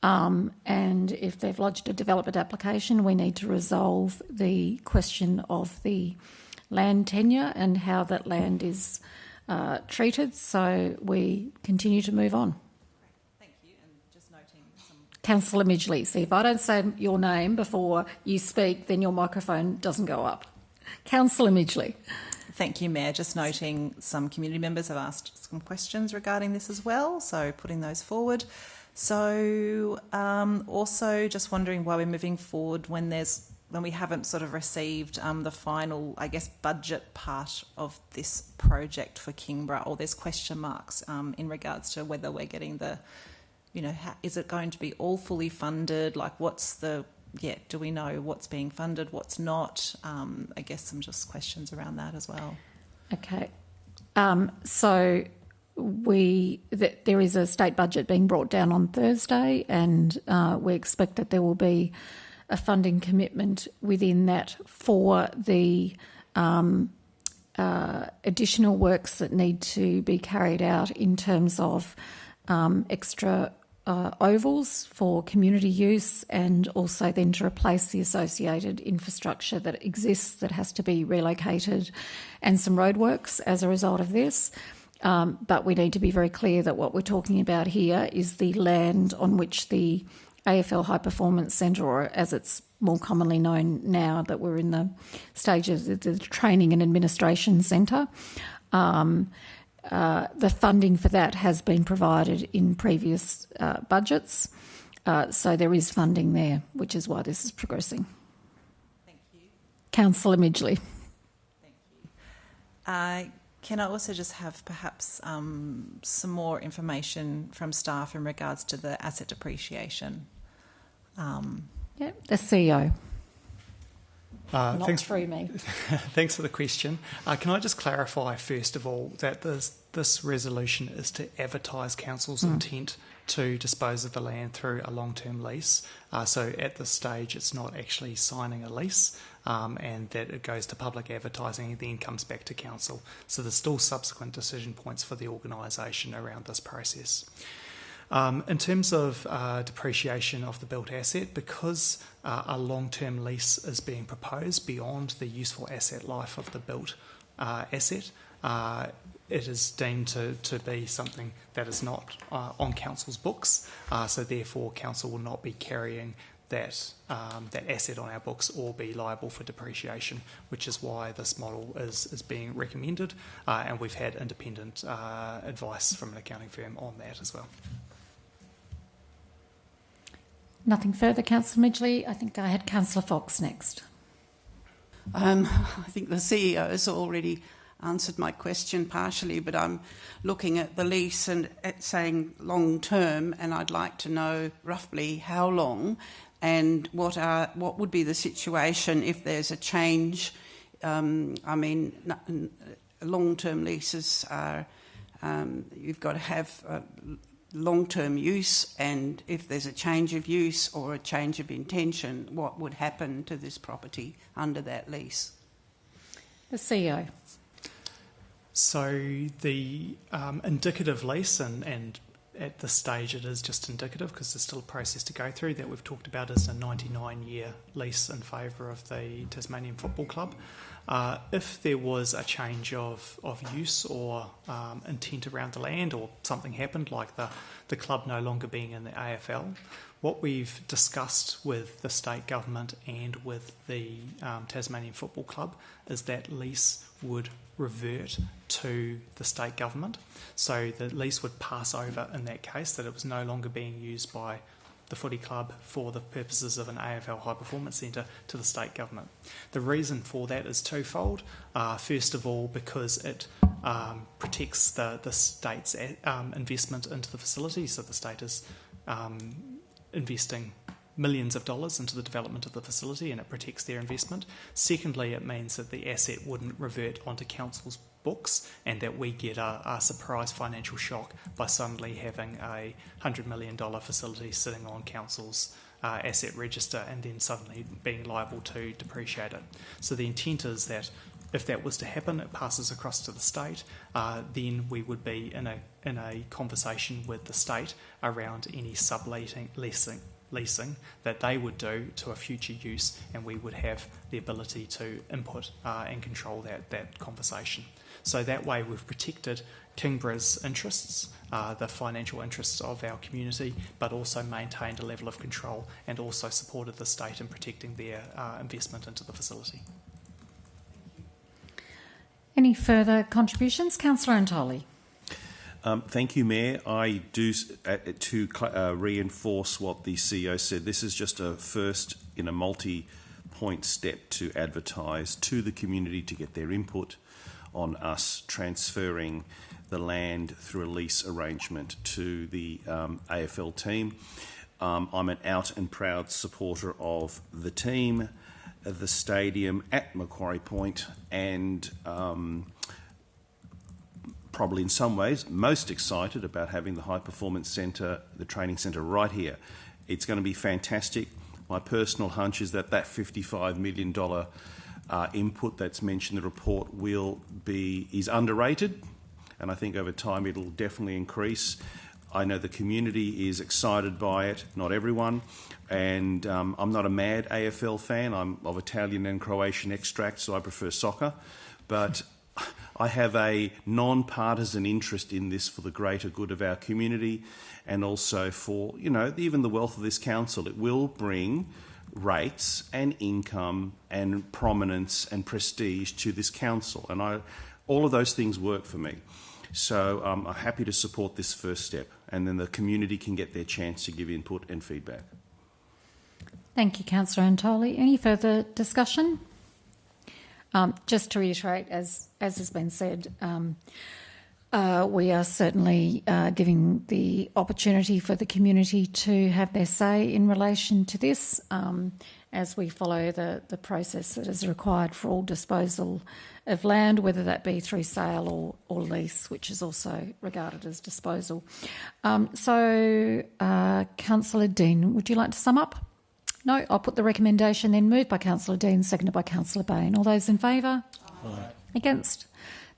And if they've lodged a development application, we need to resolve the question of the land tenure and how that land is treated. So we continue to move on. Thank you. And just noting some... Councillor Midgley, see, if I don't say your name before you speak, then your microphone doesn't go up. Councillor Midgley. Thank you, Mayor. Just noting some community members have asked some questions regarding this as well, so putting those forward. So also just wondering why we're moving forward when we haven't sort of received the final, I guess, budget part of this project for Kingborough, or there's question marks in regards to whether we're getting the, is it going to be all fully funded? Like do we know what's being funded, what's not? I guess some just questions around that as well. Okay. So there is a state budget being brought down on Thursday, and we expect that there will be a funding commitment within that for the additional works that need to be carried out in terms of extra ovals for community use, and also then to replace the associated infrastructure that exists that has to be relocated, and some roadworks as a result of this. But we need to be very clear that what we're talking about here is the land on which the AFL High Performance Centre, or as it's more commonly known now that we're in the stage of the Training and Administration Centre. The funding for that has been provided in previous budgets, so there is funding there, which is why this is progressing. Thank you. Councillor Midgley. Thank you. Can I also just have perhaps some more information from staff in regards to the asset depreciation? Yeah, the CEO. Not thanks, through me. Thanks for the question. Can I just clarify, first of all, that this resolution is to advertise council's intent to dispose of the land through a long-term lease. So at this stage, it's not actually signing a lease, and that it goes to public advertising and then comes back to council. So there's still subsequent decision points for the organisation around this process. In terms of depreciation of the built asset, because a long-term lease is being proposed beyond the useful asset life of the built asset, it is deemed to be something that is not on council's books. So therefore, council will not be carrying that asset on our books or be liable for depreciation, which is why this model is being recommended, and we've had independent advice from an accounting firm on that as well. Nothing further, Councillor Midgley. I think I had Councillor Fox next. I think the CEO has already answered my question partially, but I'm looking at the lease and at saying long term, and I'd like to know roughly how long and what would be the situation if there's a change. Long-term leases are you've got to have long-term use, and if there's a change of use or a change of intention, what would happen to this property under that lease? The CEO. So the indicative lease, and at this stage it is just indicative because there's still a process to go through, that we've talked about is a 99-year lease in favour of the Tasmanian Football Club. If there was a change of use or intent around the land, or something happened like the club no longer being in the AFL, what we've discussed with the state government and with the Tasmanian Football Club is that lease would revert to the state government. So the lease would pass over in that case, that it was no longer being used by the footy club for the purposes of an AFL high performance centre to the state government. The reason for that is twofold. First of all, because it protects the state's investment into the facility, so the state is investing millions of dollars into the development of the facility, and it protects their investment. Secondly, it means that the asset wouldn't revert onto council's books, and that we get a surprise financial shock by suddenly having a $100 million facility sitting on council's asset register and then suddenly being liable to depreciate it. So the intent is that if that was to happen, it passes across to the state, then we would be in a conversation with the state around any leasing that they would do to a future use, and we would have the ability to input and control that conversation. So that way we've protected Kingborough's interests, the financial interests of our community, but also maintained a level of control and also supported the state in protecting their investment into the facility. Any further contributions? Councillor Antoli. Thank you, Mayor. I do, to reinforce what the CEO said, this is just a first in a multi-point step to advertise to the community to get their input on us transferring the land through a lease arrangement to the AFL team. I'm an out and proud supporter of the team, the stadium at Macquarie Point, and probably in some ways most excited about having the high performance centre, the training centre right here. It's going to be fantastic. My personal hunch is that $55 million input that's mentioned in the report is underrated, and I think over time it'll definitely increase. I know the community is excited by it, not everyone, and I'm not a mad AFL fan. I'm of Italian and Croatian extract, so I prefer soccer, but I have a non-partisan interest in this for the greater good of our community, and also for, even the wealth of this council. It will bring rates and income and prominence and prestige to this council, and all of those things work for me. So I'm happy to support this first step, and then the community can get their chance to give input and feedback. Thank you, Councillor Antoli. Any further discussion? Just to reiterate, as has been said, we are certainly giving the opportunity for the community to have their say in relation to this, as we follow the process that is required for all disposal of land, whether that be through sale or lease, which is also regarded as disposal. Councillor Dean, would you like to sum up? No, I'll put the recommendation then. Moved by Councillor Dean, seconded by Councillor Bain. All those in favour? Aye. Against?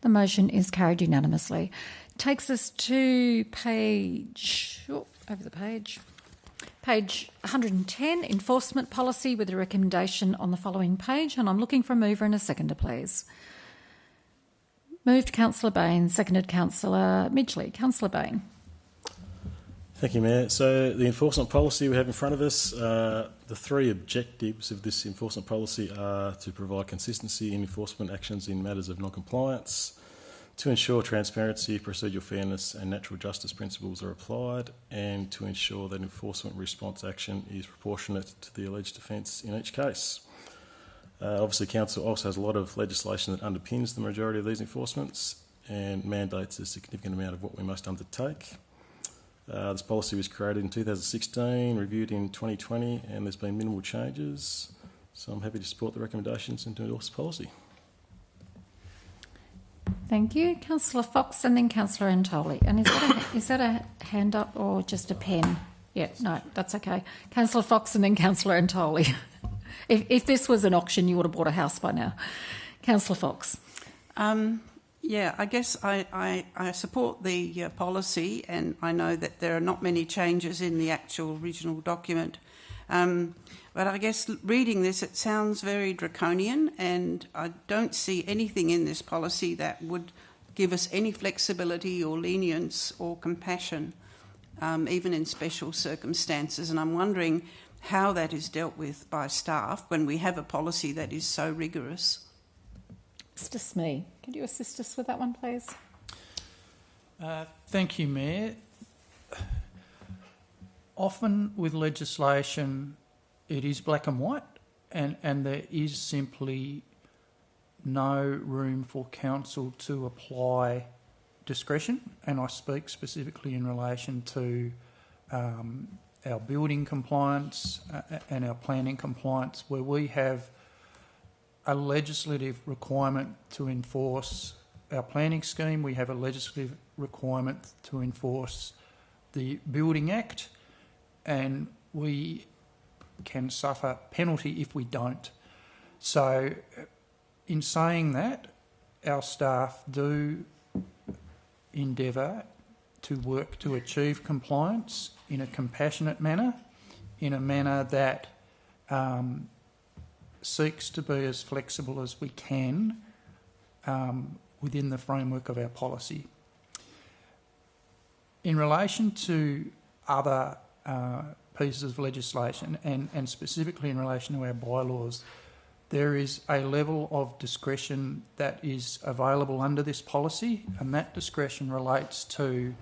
The motion is carried unanimously. Takes us to page 110, enforcement policy, with a recommendation on the following page, and I'm looking for a mover and a seconder, please. Moved Councillor Bain, seconded Councillor Midgley. Councillor Bain. Thank you, Mayor. So the enforcement policy we have in front of us, the three objectives of this enforcement policy are to provide consistency in enforcement actions in matters of non-compliance, to ensure transparency, procedural fairness and natural justice principles are applied, and to ensure that enforcement response action is proportionate to the alleged offence in each case. Obviously, Council also has a lot of legislation that underpins the majority of these enforcements and mandates a significant amount of what we must undertake. This policy was created in 2016, reviewed in 2020, and there's been minimal changes. So I'm happy to support the recommendations and to endorse the policy. Thank you. Councillor Fox and then Councillor Antoli. And is that a hand up or just a pen? Yeah, no, that's okay. Councillor Fox and then Councillor Antoli. If this was an auction, you would have bought a house by now. Councillor Fox. Yeah, I guess I support the policy, and I know that there are not many changes in the actual original document. But I guess reading this, it sounds very draconian, and I don't see anything in this policy that would give us any flexibility or lenience or compassion, even in special circumstances. And I'm wondering how that is dealt with by staff when we have a policy that is so rigorous. Mr. Smee, could you assist us with that one, please? Thank you, Mayor. Often with legislation, it is black and white, and there is simply no room for council to apply discretion, and I speak specifically in relation to our building compliance and our planning compliance, where we have a legislative requirement to enforce our planning scheme. We have a legislative requirement to enforce the Building Act, and we can suffer penalty if we don't. So in saying that, our staff do endeavour to work to achieve compliance in a compassionate manner, in a manner that seeks to be as flexible as we can within the framework of our policy. In relation to other pieces of legislation, and specifically in relation to our bylaws, there is a level of discretion that is available under this policy, and that discretion relates to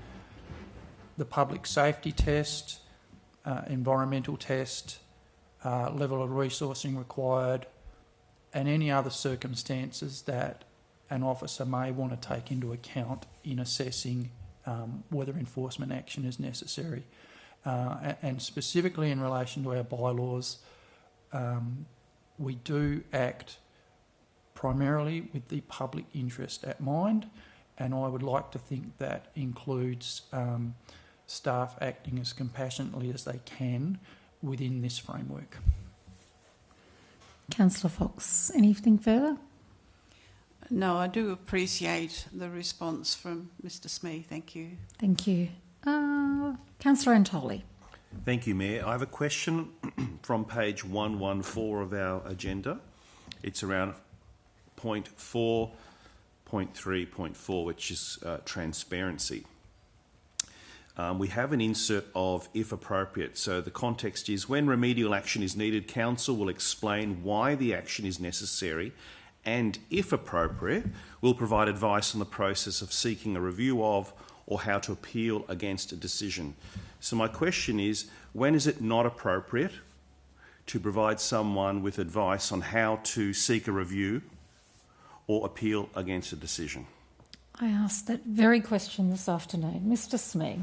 the public safety test, environmental test, level of resourcing required, and any other circumstances that an officer may want to take into account in assessing whether enforcement action is necessary. And specifically in relation to our bylaws, we do act primarily with the public interest at mind, and I would like to think that includes staff acting as compassionately as they can within this framework. Councillor Fox, anything further? No, I do appreciate the response from Mr. Smee. Thank you. Thank you. Councillor Antoli. Thank you, Mayor. I have a question from page 114 of our agenda. It's around point 4.3.4, which is transparency. We have an insert of if appropriate. So the context is when remedial action is needed, council will explain why the action is necessary and, if appropriate, will provide advice on the process of seeking a review of or how to appeal against a decision. So my question is, when is it not appropriate to provide someone with advice on how to seek a review or appeal against a decision? I asked that very question this afternoon. Mr. Smee.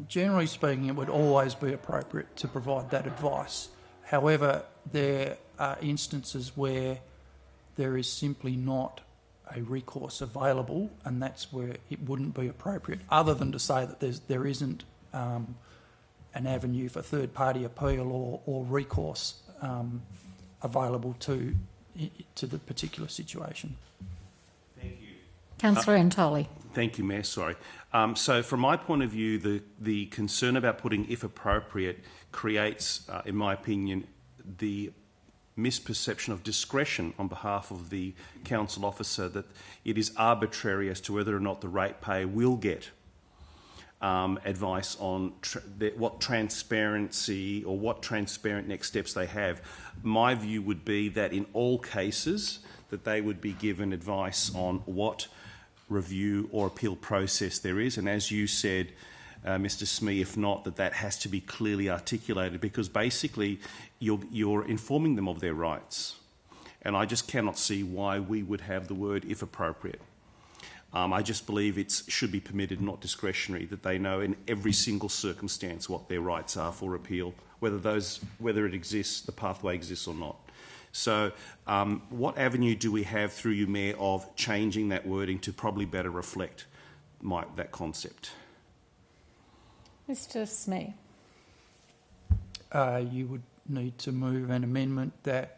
Generally speaking, it would always be appropriate to provide that advice. However, there are instances where there is simply not a recourse available, and that's where it wouldn't be appropriate, other than to say that there isn't an avenue for third-party appeal or recourse available to the particular situation. Thank you. Councillor Antoli. Thank you, Mayor. Sorry. So from my point of view, the concern about putting if appropriate creates, in my opinion, the misperception of discretion on behalf of the council officer that it is arbitrary as to whether or not the ratepayer will get advice on what transparency or what transparent next steps they have. My view would be that in all cases that they would be given advice on what review or appeal process there is, and as you said, Mr. Smee, if not, that has to be clearly articulated, because basically you're informing them of their rights. And I just cannot see why we would have the word if appropriate. I just believe it should be permitted, not discretionary, that they know in every single circumstance what their rights are for appeal, whether it exists, the pathway exists or not. So what avenue do we have through you, Mayor, of changing that wording to probably better reflect that concept? Mr. Smee. You would need to move an amendment that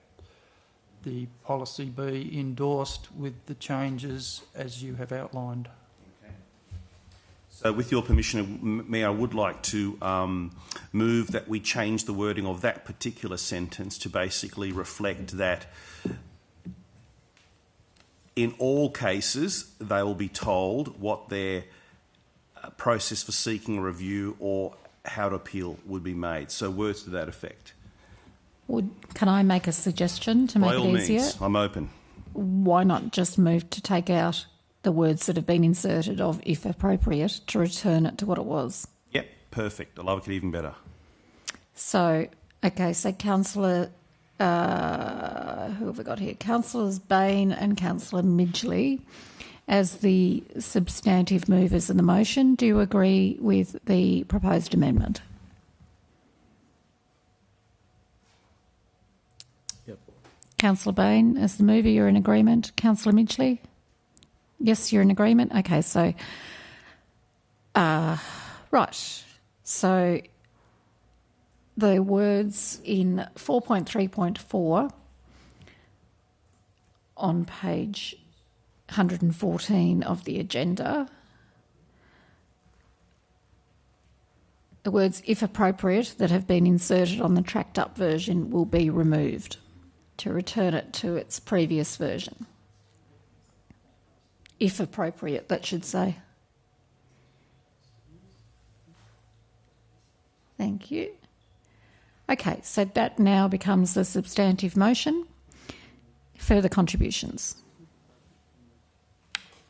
the policy be endorsed with the changes as you have outlined. Okay. So with your permission, Mayor, I would like to move that we change the wording of that particular sentence to basically reflect that in all cases they will be told what their process for seeking a review or how to appeal would be made. So words to that effect. Can I make a suggestion to make it easier? By all means, I'm open. Why not just move to take out the words that have been inserted of if appropriate to return it to what it was? Yep, perfect. I like it even better. So, okay, so Councillor, who have we got here? Councillors Bain and Councillor Midgley as the substantive movers in the motion. Do you agree with the proposed amendment? Councillor Bain, as the mover, you're in agreement. Councillor Midgley? Yes, you're in agreement. Okay, so, right. So the words in 4.3.4 on page 114 of the agenda, the words, if appropriate, that have been inserted on the tracked up version will be removed to return it to its previous version. If appropriate, that should say. Thank you. Okay, so that now becomes the substantive motion. Further contributions?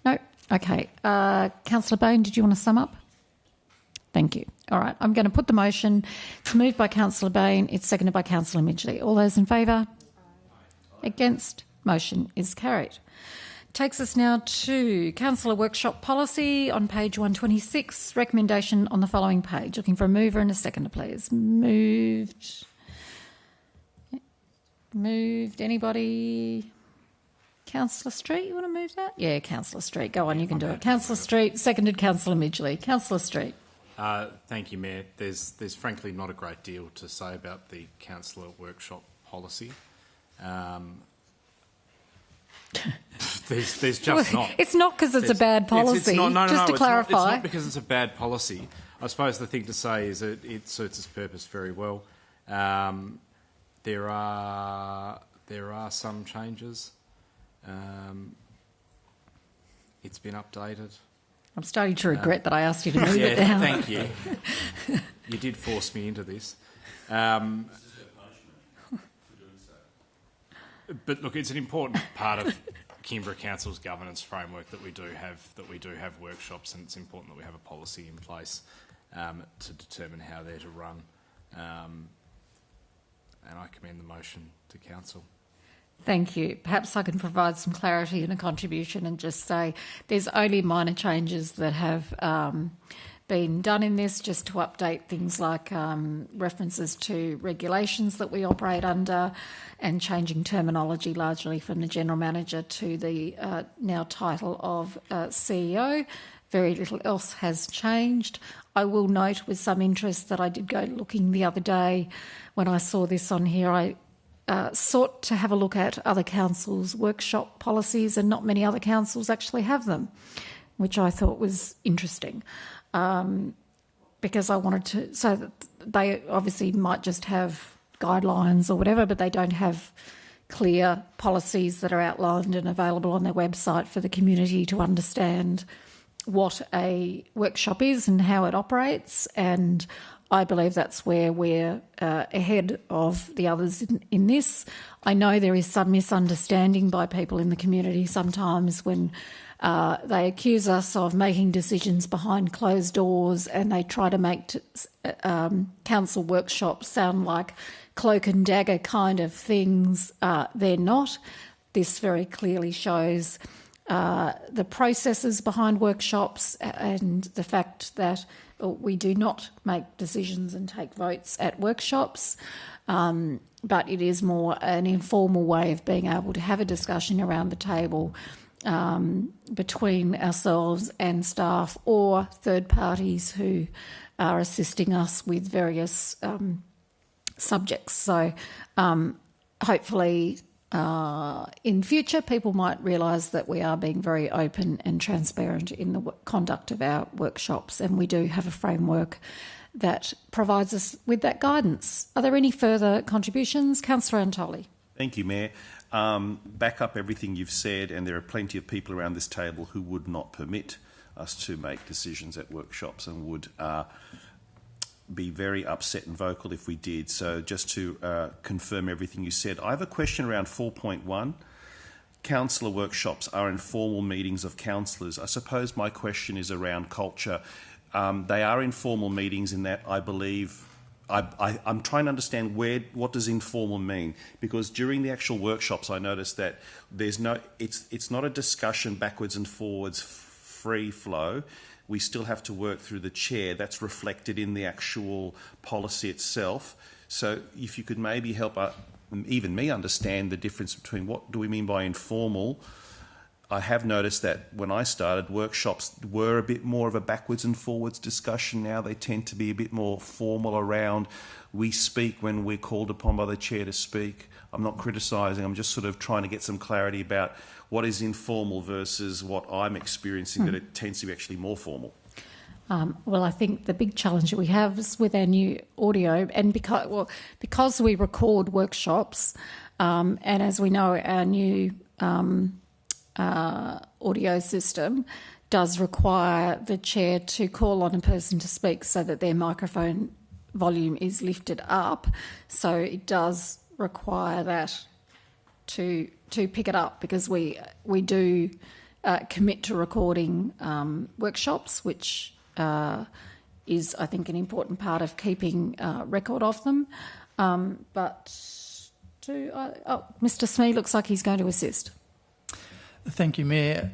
No? Okay. Councillor Bain, did you want to sum up? Thank you. All right, I'm going to put the motion. It's moved by Councillor Bain. It's seconded by Councillor Midgley. All those in favour? Against? Motion is carried. Takes us now to Councillor Workshop Policy on page 126. Recommendation on the following page. Looking for a mover and a seconder, please. Moved. Anybody? Councillor Street, you want to move that? Yeah, Councillor Street. Go on, you can do it. Councillor Street, seconded Councillor Midgley. Councillor Street. Thank you, Mayor. There's frankly not a great deal to say about the Councillor Workshop Policy. There's just not. It's not because it's a bad policy. Just to clarify, it's not because it's a bad policy. I suppose the thing to say is that it suits its purpose very well. There are some changes. It's been updated. I'm starting to regret that I asked you to move it down. Thank you. You did force me into this. But look, it's an important part of Kingborough Council's governance framework that we do have workshops, and it's important that we have a policy in place to determine how they're to run. And I commend the motion to Council. Thank you. Perhaps I can provide some clarity and a contribution and just say there's only minor changes that have been done in this, just to update things like references to regulations that we operate under and changing terminology largely from the General Manager to the now title of CEO. Very little else has changed. I will note with some interest that I did go looking the other day when I saw this on here. I sought to have a look at other councils' workshop policies, and not many other councils actually have them, which I thought was interesting. Because I wanted to, so that they obviously might just have guidelines or whatever, but they don't have clear policies that are outlined and available on their website for the community to understand what a workshop is and how it operates. And I believe that's where we're ahead of the others in this. I know there is some misunderstanding by people in the community sometimes when they accuse us of making decisions behind closed doors, and they try to make council workshops sound like cloak and dagger kind of things. They're not. This very clearly shows the processes behind workshops and the fact that we do not make decisions and take votes at workshops, but it is more an informal way of being able to have a discussion around the table between ourselves and staff or third parties who are assisting us with various subjects. So hopefully in future people might realise that we are being very open and transparent in the conduct of our workshops, and we do have a framework that provides us with that guidance. Are there any further contributions? Councillor Antoli. Thank you, Mayor. Back up everything you've said, and there are plenty of people around this table who would not permit us to make decisions at workshops and would be very upset and vocal if we did. So just to confirm everything you said, I have a question around 4.1. Councillor workshops are informal meetings of councillors. I suppose my question is around culture. They are informal meetings in that I believe I'm trying to understand what does informal mean, because during the actual workshops I noticed that there's no it's not a discussion backwards and forwards free flow. We still have to work through the chair. That's reflected in the actual policy itself. So if you could maybe help even me understand the difference between what do we mean by informal. I have noticed that when I started, workshops were a bit more of a backwards and forwards discussion. Now they tend to be a bit more formal around we speak when we're called upon by the chair to speak. I'm not criticising, I'm just sort of trying to get some clarity about what is informal versus what I'm experiencing, that it tends to be actually more formal. Well, I think the big challenge that we have is with our new audio, and because we record workshops, and as we know, our new audio system does require the chair to call on a person to speak so that their microphone volume is lifted up. So it does require that to pick it up, because we do commit to recording workshops, which is, I think, an important part of keeping record of them. But Mr. Smee looks like he's going to assist. Thank you, Mayor.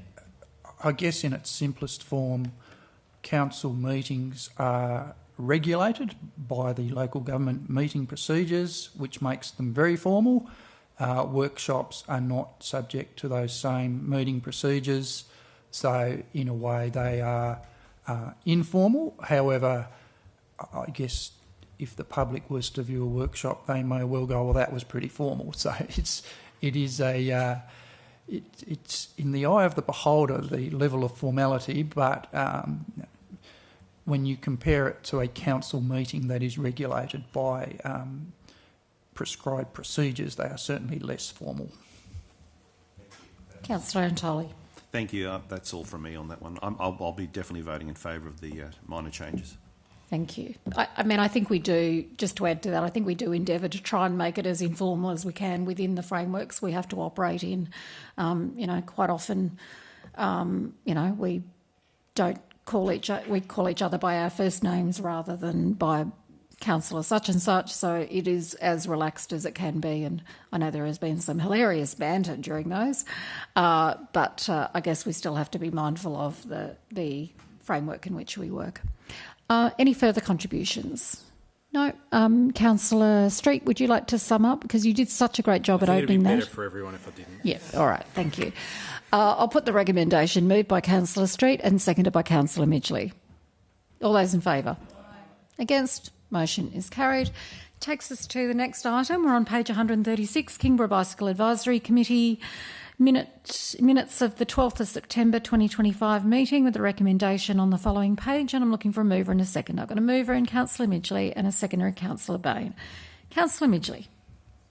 I guess in its simplest form, council meetings are regulated by the local government meeting procedures, which makes them very formal. Workshops are not subject to those same meeting procedures, so in a way they are informal. However, I guess if the public was to view a workshop, they may well go, well, that was pretty formal. So it's in the eye of the beholder, the level of formality, but when you compare it to a council meeting that is regulated by prescribed procedures, they are certainly less formal. Councillor Antoli. Thank you. That's all from me on that one. I'll be definitely voting in favour of the minor changes. Thank you. I mean, I think we do, just to add to that, I think we do endeavour to try and make it as informal as we can within the frameworks we have to operate in. Quite often, we don't call we call each other by our first names rather than by councillor such and such, so it is as relaxed as it can be, and I know there has been some hilarious banter during those, but I guess we still have to be mindful of the framework in which we work. Any further contributions? No. Councillor Street, would you like to sum up? Because you did such a great job at opening that. It'd be better for everyone if I didn't. Yeah, all right, thank you. I'll put the recommendation moved by Councillor Street and seconded by Councillor Midgley. All those in favour? Against? Motion is carried. Takes us to the next item. We're on page 136, Kingborough Bicycle Advisory Committee minutes of the 12th of September 2025 meeting with a recommendation on the following page, and I'm looking for a mover and a second. I've got a mover in Councillor Midgley and a seconder in Councillor Bain. Councillor Midgley.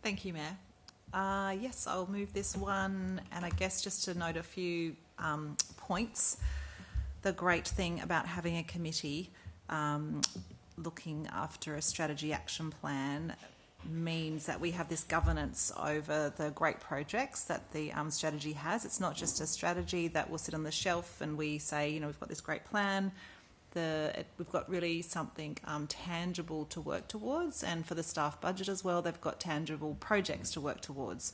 Thank you, Mayor. Yes, I'll move this one, and I guess just to note a few points. The great thing about having a committee looking after a strategy action plan means that we have this governance over the great projects that the strategy has. It's not just a strategy that will sit on the shelf and we say, you know, we've got this great plan. We've got really something tangible to work towards, and for the staff budget as well, they've got tangible projects to work towards.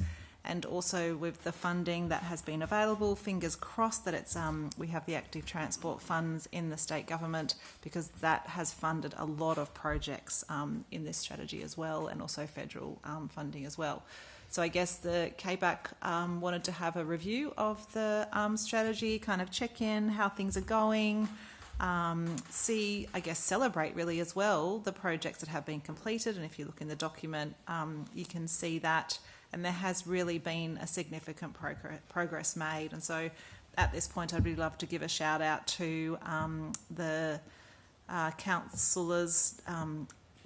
And also with the funding that has been available, fingers crossed that it's we have the active transport funds in the state government, because that has funded a lot of projects in this strategy as well, and also federal funding as well. So I guess the KBAC wanted to have a review of the strategy, kind of check in how things are going, see, I guess, celebrate really as well the projects that have been completed. And if you look in the document, you can see that. And there has really been a significant progress made. And so at this point, I'd really love to give a shout out to the councillors,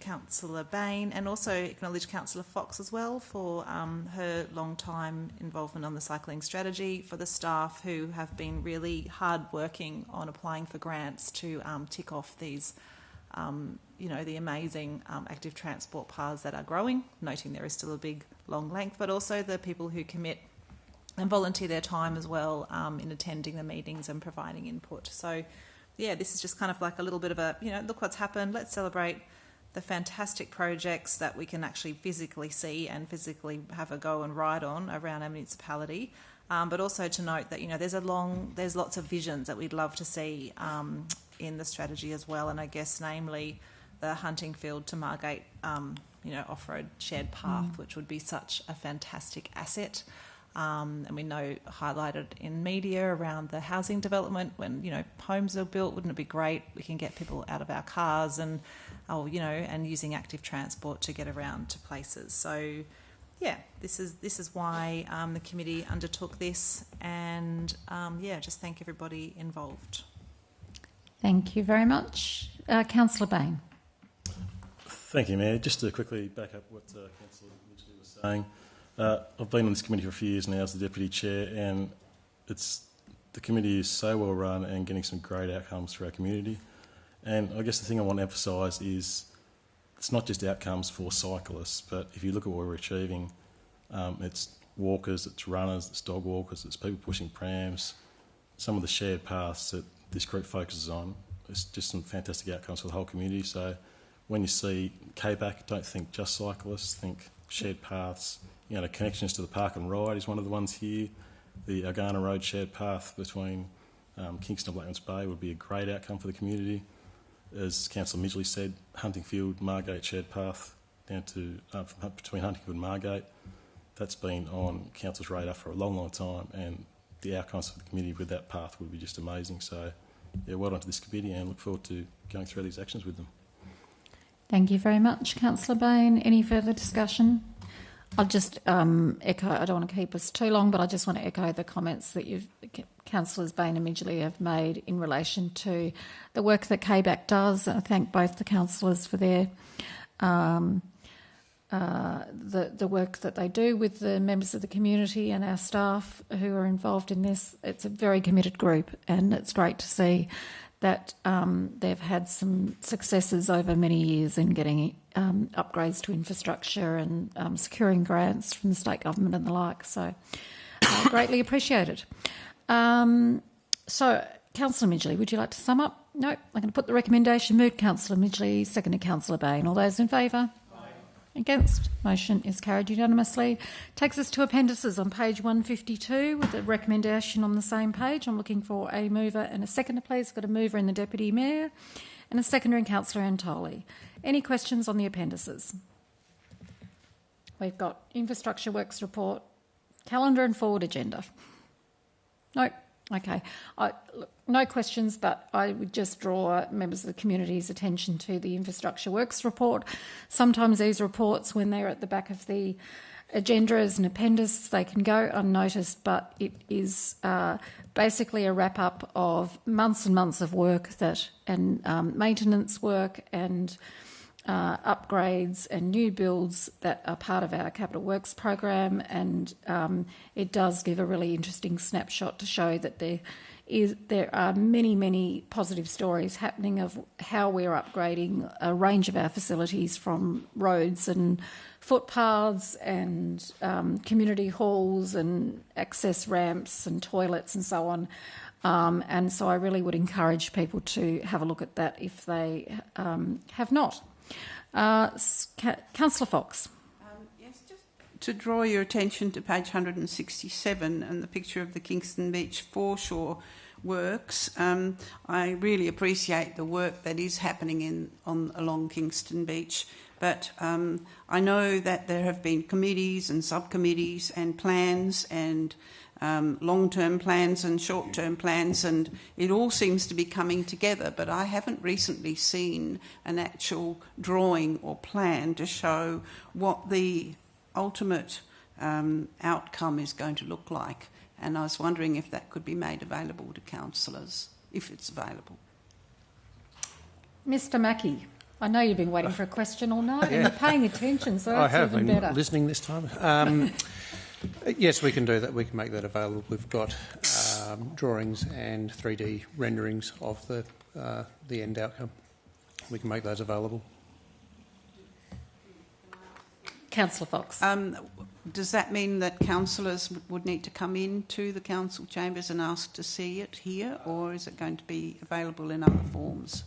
Councillor Bain, and also acknowledge Councillor Fox as well for her long time involvement on the cycling strategy, for the staff who have been really hard working on applying for grants to tick off these you know, the amazing active transport paths that are growing, noting there is still a big long length, but also the people who commit and volunteer their time as well in attending the meetings and providing input. So yeah, this is just kind of like a little bit of a, you know, look what's happened, let's celebrate the fantastic projects that we can actually physically see and physically have a go and ride on around our municipality. But also to note that, you know, there's lots of visions that we'd love to see in the strategy as well, and I guess namely the Huntingfield to Margate, you know, off-road shared path, which would be such a fantastic asset. And we know highlighted in media around the housing development, when, you know, homes are built, wouldn't it be great? We can get people out of our cars and, you know, and using active transport to get around to places. So yeah, this is why the committee undertook this, and yeah, just thank everybody involved. Thank you very much. Councillor Bain. Thank you, Mayor. Just to quickly back up what Councillor Midgley was saying, I've been on this committee for a few years now as the Deputy Chair, and the committee is so well run and getting some great outcomes for our community. And I guess the thing I want to emphasise is it's not just outcomes for cyclists, but if you look at what we're achieving, it's walkers, it's runners, it's dog walkers, it's people pushing prams, some of the shared paths that this group focuses on. It's just some fantastic outcomes for the whole community. So when you see KBAC, don't think just cyclists, think shared paths. You know, the connections to the park and ride is one of the ones here. The Argana Road shared path between Kingston and Blackmans Bay would be a great outcome for the community. As Councillor Midgley said, Huntingfield Margate shared path down to between Huntingfield and Margate. That's been on Council's radar for a long, long time, and the outcomes for the community with that path would be just amazing. So, yeah, well done to this committee, and look forward to going through these actions with them. Thank you very much, Councillor Bain. Any further discussion? I'll just echo, I don't want to keep us too long, but I just want to echo the comments that Councillors Bain and Midgley have made in relation to the work that KBAC does. I thank both the councillors for their the work that they do with the members of the community and our staff who are involved in this. It's a very committed group, and it's great to see that they've had some successes over many years in getting upgrades to infrastructure and securing grants from the state government and the like. So greatly appreciated. So, Councillor Midgley, would you like to sum up? No, I'm going to put the recommendation. Moved Councillor Midgley, seconded Councillor Bain. All those in favour? Against? Motion is carried unanimously. Takes us to appendices on page 152 with the recommendation on the same page. I'm looking for a mover and a seconder, please. Got a mover in the Deputy Mayor and a seconder in Councillor Antoli. Any questions on the appendices? We've got Infrastructure Works Report, calendar and forward agenda. No? Okay. No questions, but I would just draw members of the community's attention to the Infrastructure Works Report. Sometimes these reports, when they're at the back of the agenda as an appendix, they can go unnoticed, but it is basically a wrap-up of months and months of work and maintenance work and upgrades and new builds that are part of our capital works program, and it does give a really interesting snapshot to show that there are many positive stories happening of how we're upgrading a range of our facilities, from roads and footpaths and community halls and access ramps and toilets and so on. And so I really would encourage people to have a look at that if they have not. Councillor Fox. Yes, just to draw your attention to page 167 and the picture of the Kingston Beach foreshore works. I really appreciate the work that is happening along Kingston Beach, but I know that there have been committees and subcommittees and plans and long-term plans and short-term plans, and it all seems to be coming together, but I haven't recently seen an actual drawing or plan to show what the ultimate outcome is going to look like. And I was wondering if that could be made available to councillors, if it's available. Mr Mackie, I know you've been waiting for a question all night and you're paying attention, so that's even better. I have been listening this time. Yes, we can do that. We can make that available. We've got drawings and 3D renderings of the end outcome. We can make those available. Councillor Fox. Does that mean that councillors would need to come into the council chambers and ask to see it here, or is it going to be available in other forms?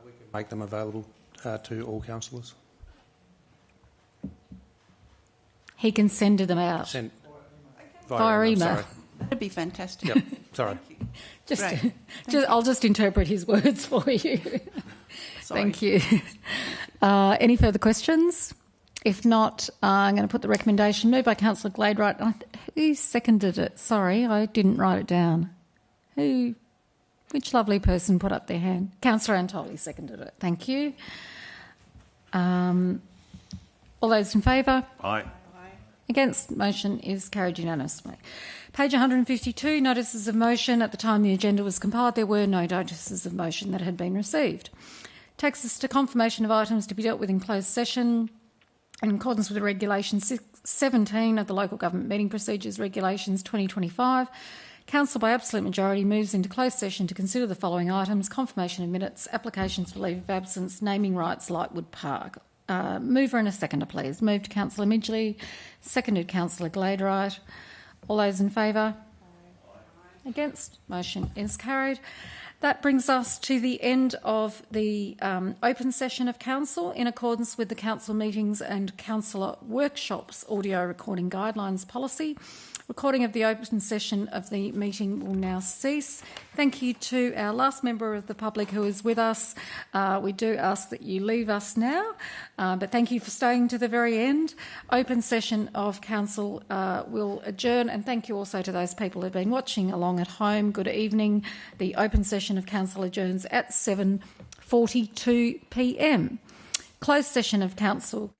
We can make them available to all councillors. He can send them out. Via email. Sorry. That'd be fantastic. Yep. Sorry. I'll just interpret his words for you. Thank you. Any further questions? If not, I'm going to put the recommendation moved by Councillor Gladwright. Who seconded it? Sorry, I didn't write it down. Which lovely person put up their hand? Councillor Antoli seconded it. Thank you. All those in favour? Aye. Against, motion is carried unanimously. Page 152, notices of motion. At the time the agenda was compiled, there were no notices of motion that had been received. Takes us to confirmation of items to be dealt with in closed session. In accordance with Regulation 17 of the Local Government Meeting Procedures Regulations 2025, Council by absolute majority moves into closed session to consider the following items: confirmation of minutes, applications for leave of absence, naming rights, Lightwood Park. Mover and a seconder, please. Moved Councillor Midgley, seconded Councillor Gladwright. All those in favour? Against? Motion is carried. That brings us to the end of the open session of Council. In accordance with the Council meetings and councillor workshops audio recording guidelines policy, recording of the open session of the meeting will now cease. Thank you to our last member of the public who is with us. We do ask that you leave us now, but thank you for staying to the very end. Open session of Council will adjourn, and thank you also to those people who have been watching along at home. Good evening. The open session of Council adjourns at 7:42 p.m. Closed session of Council.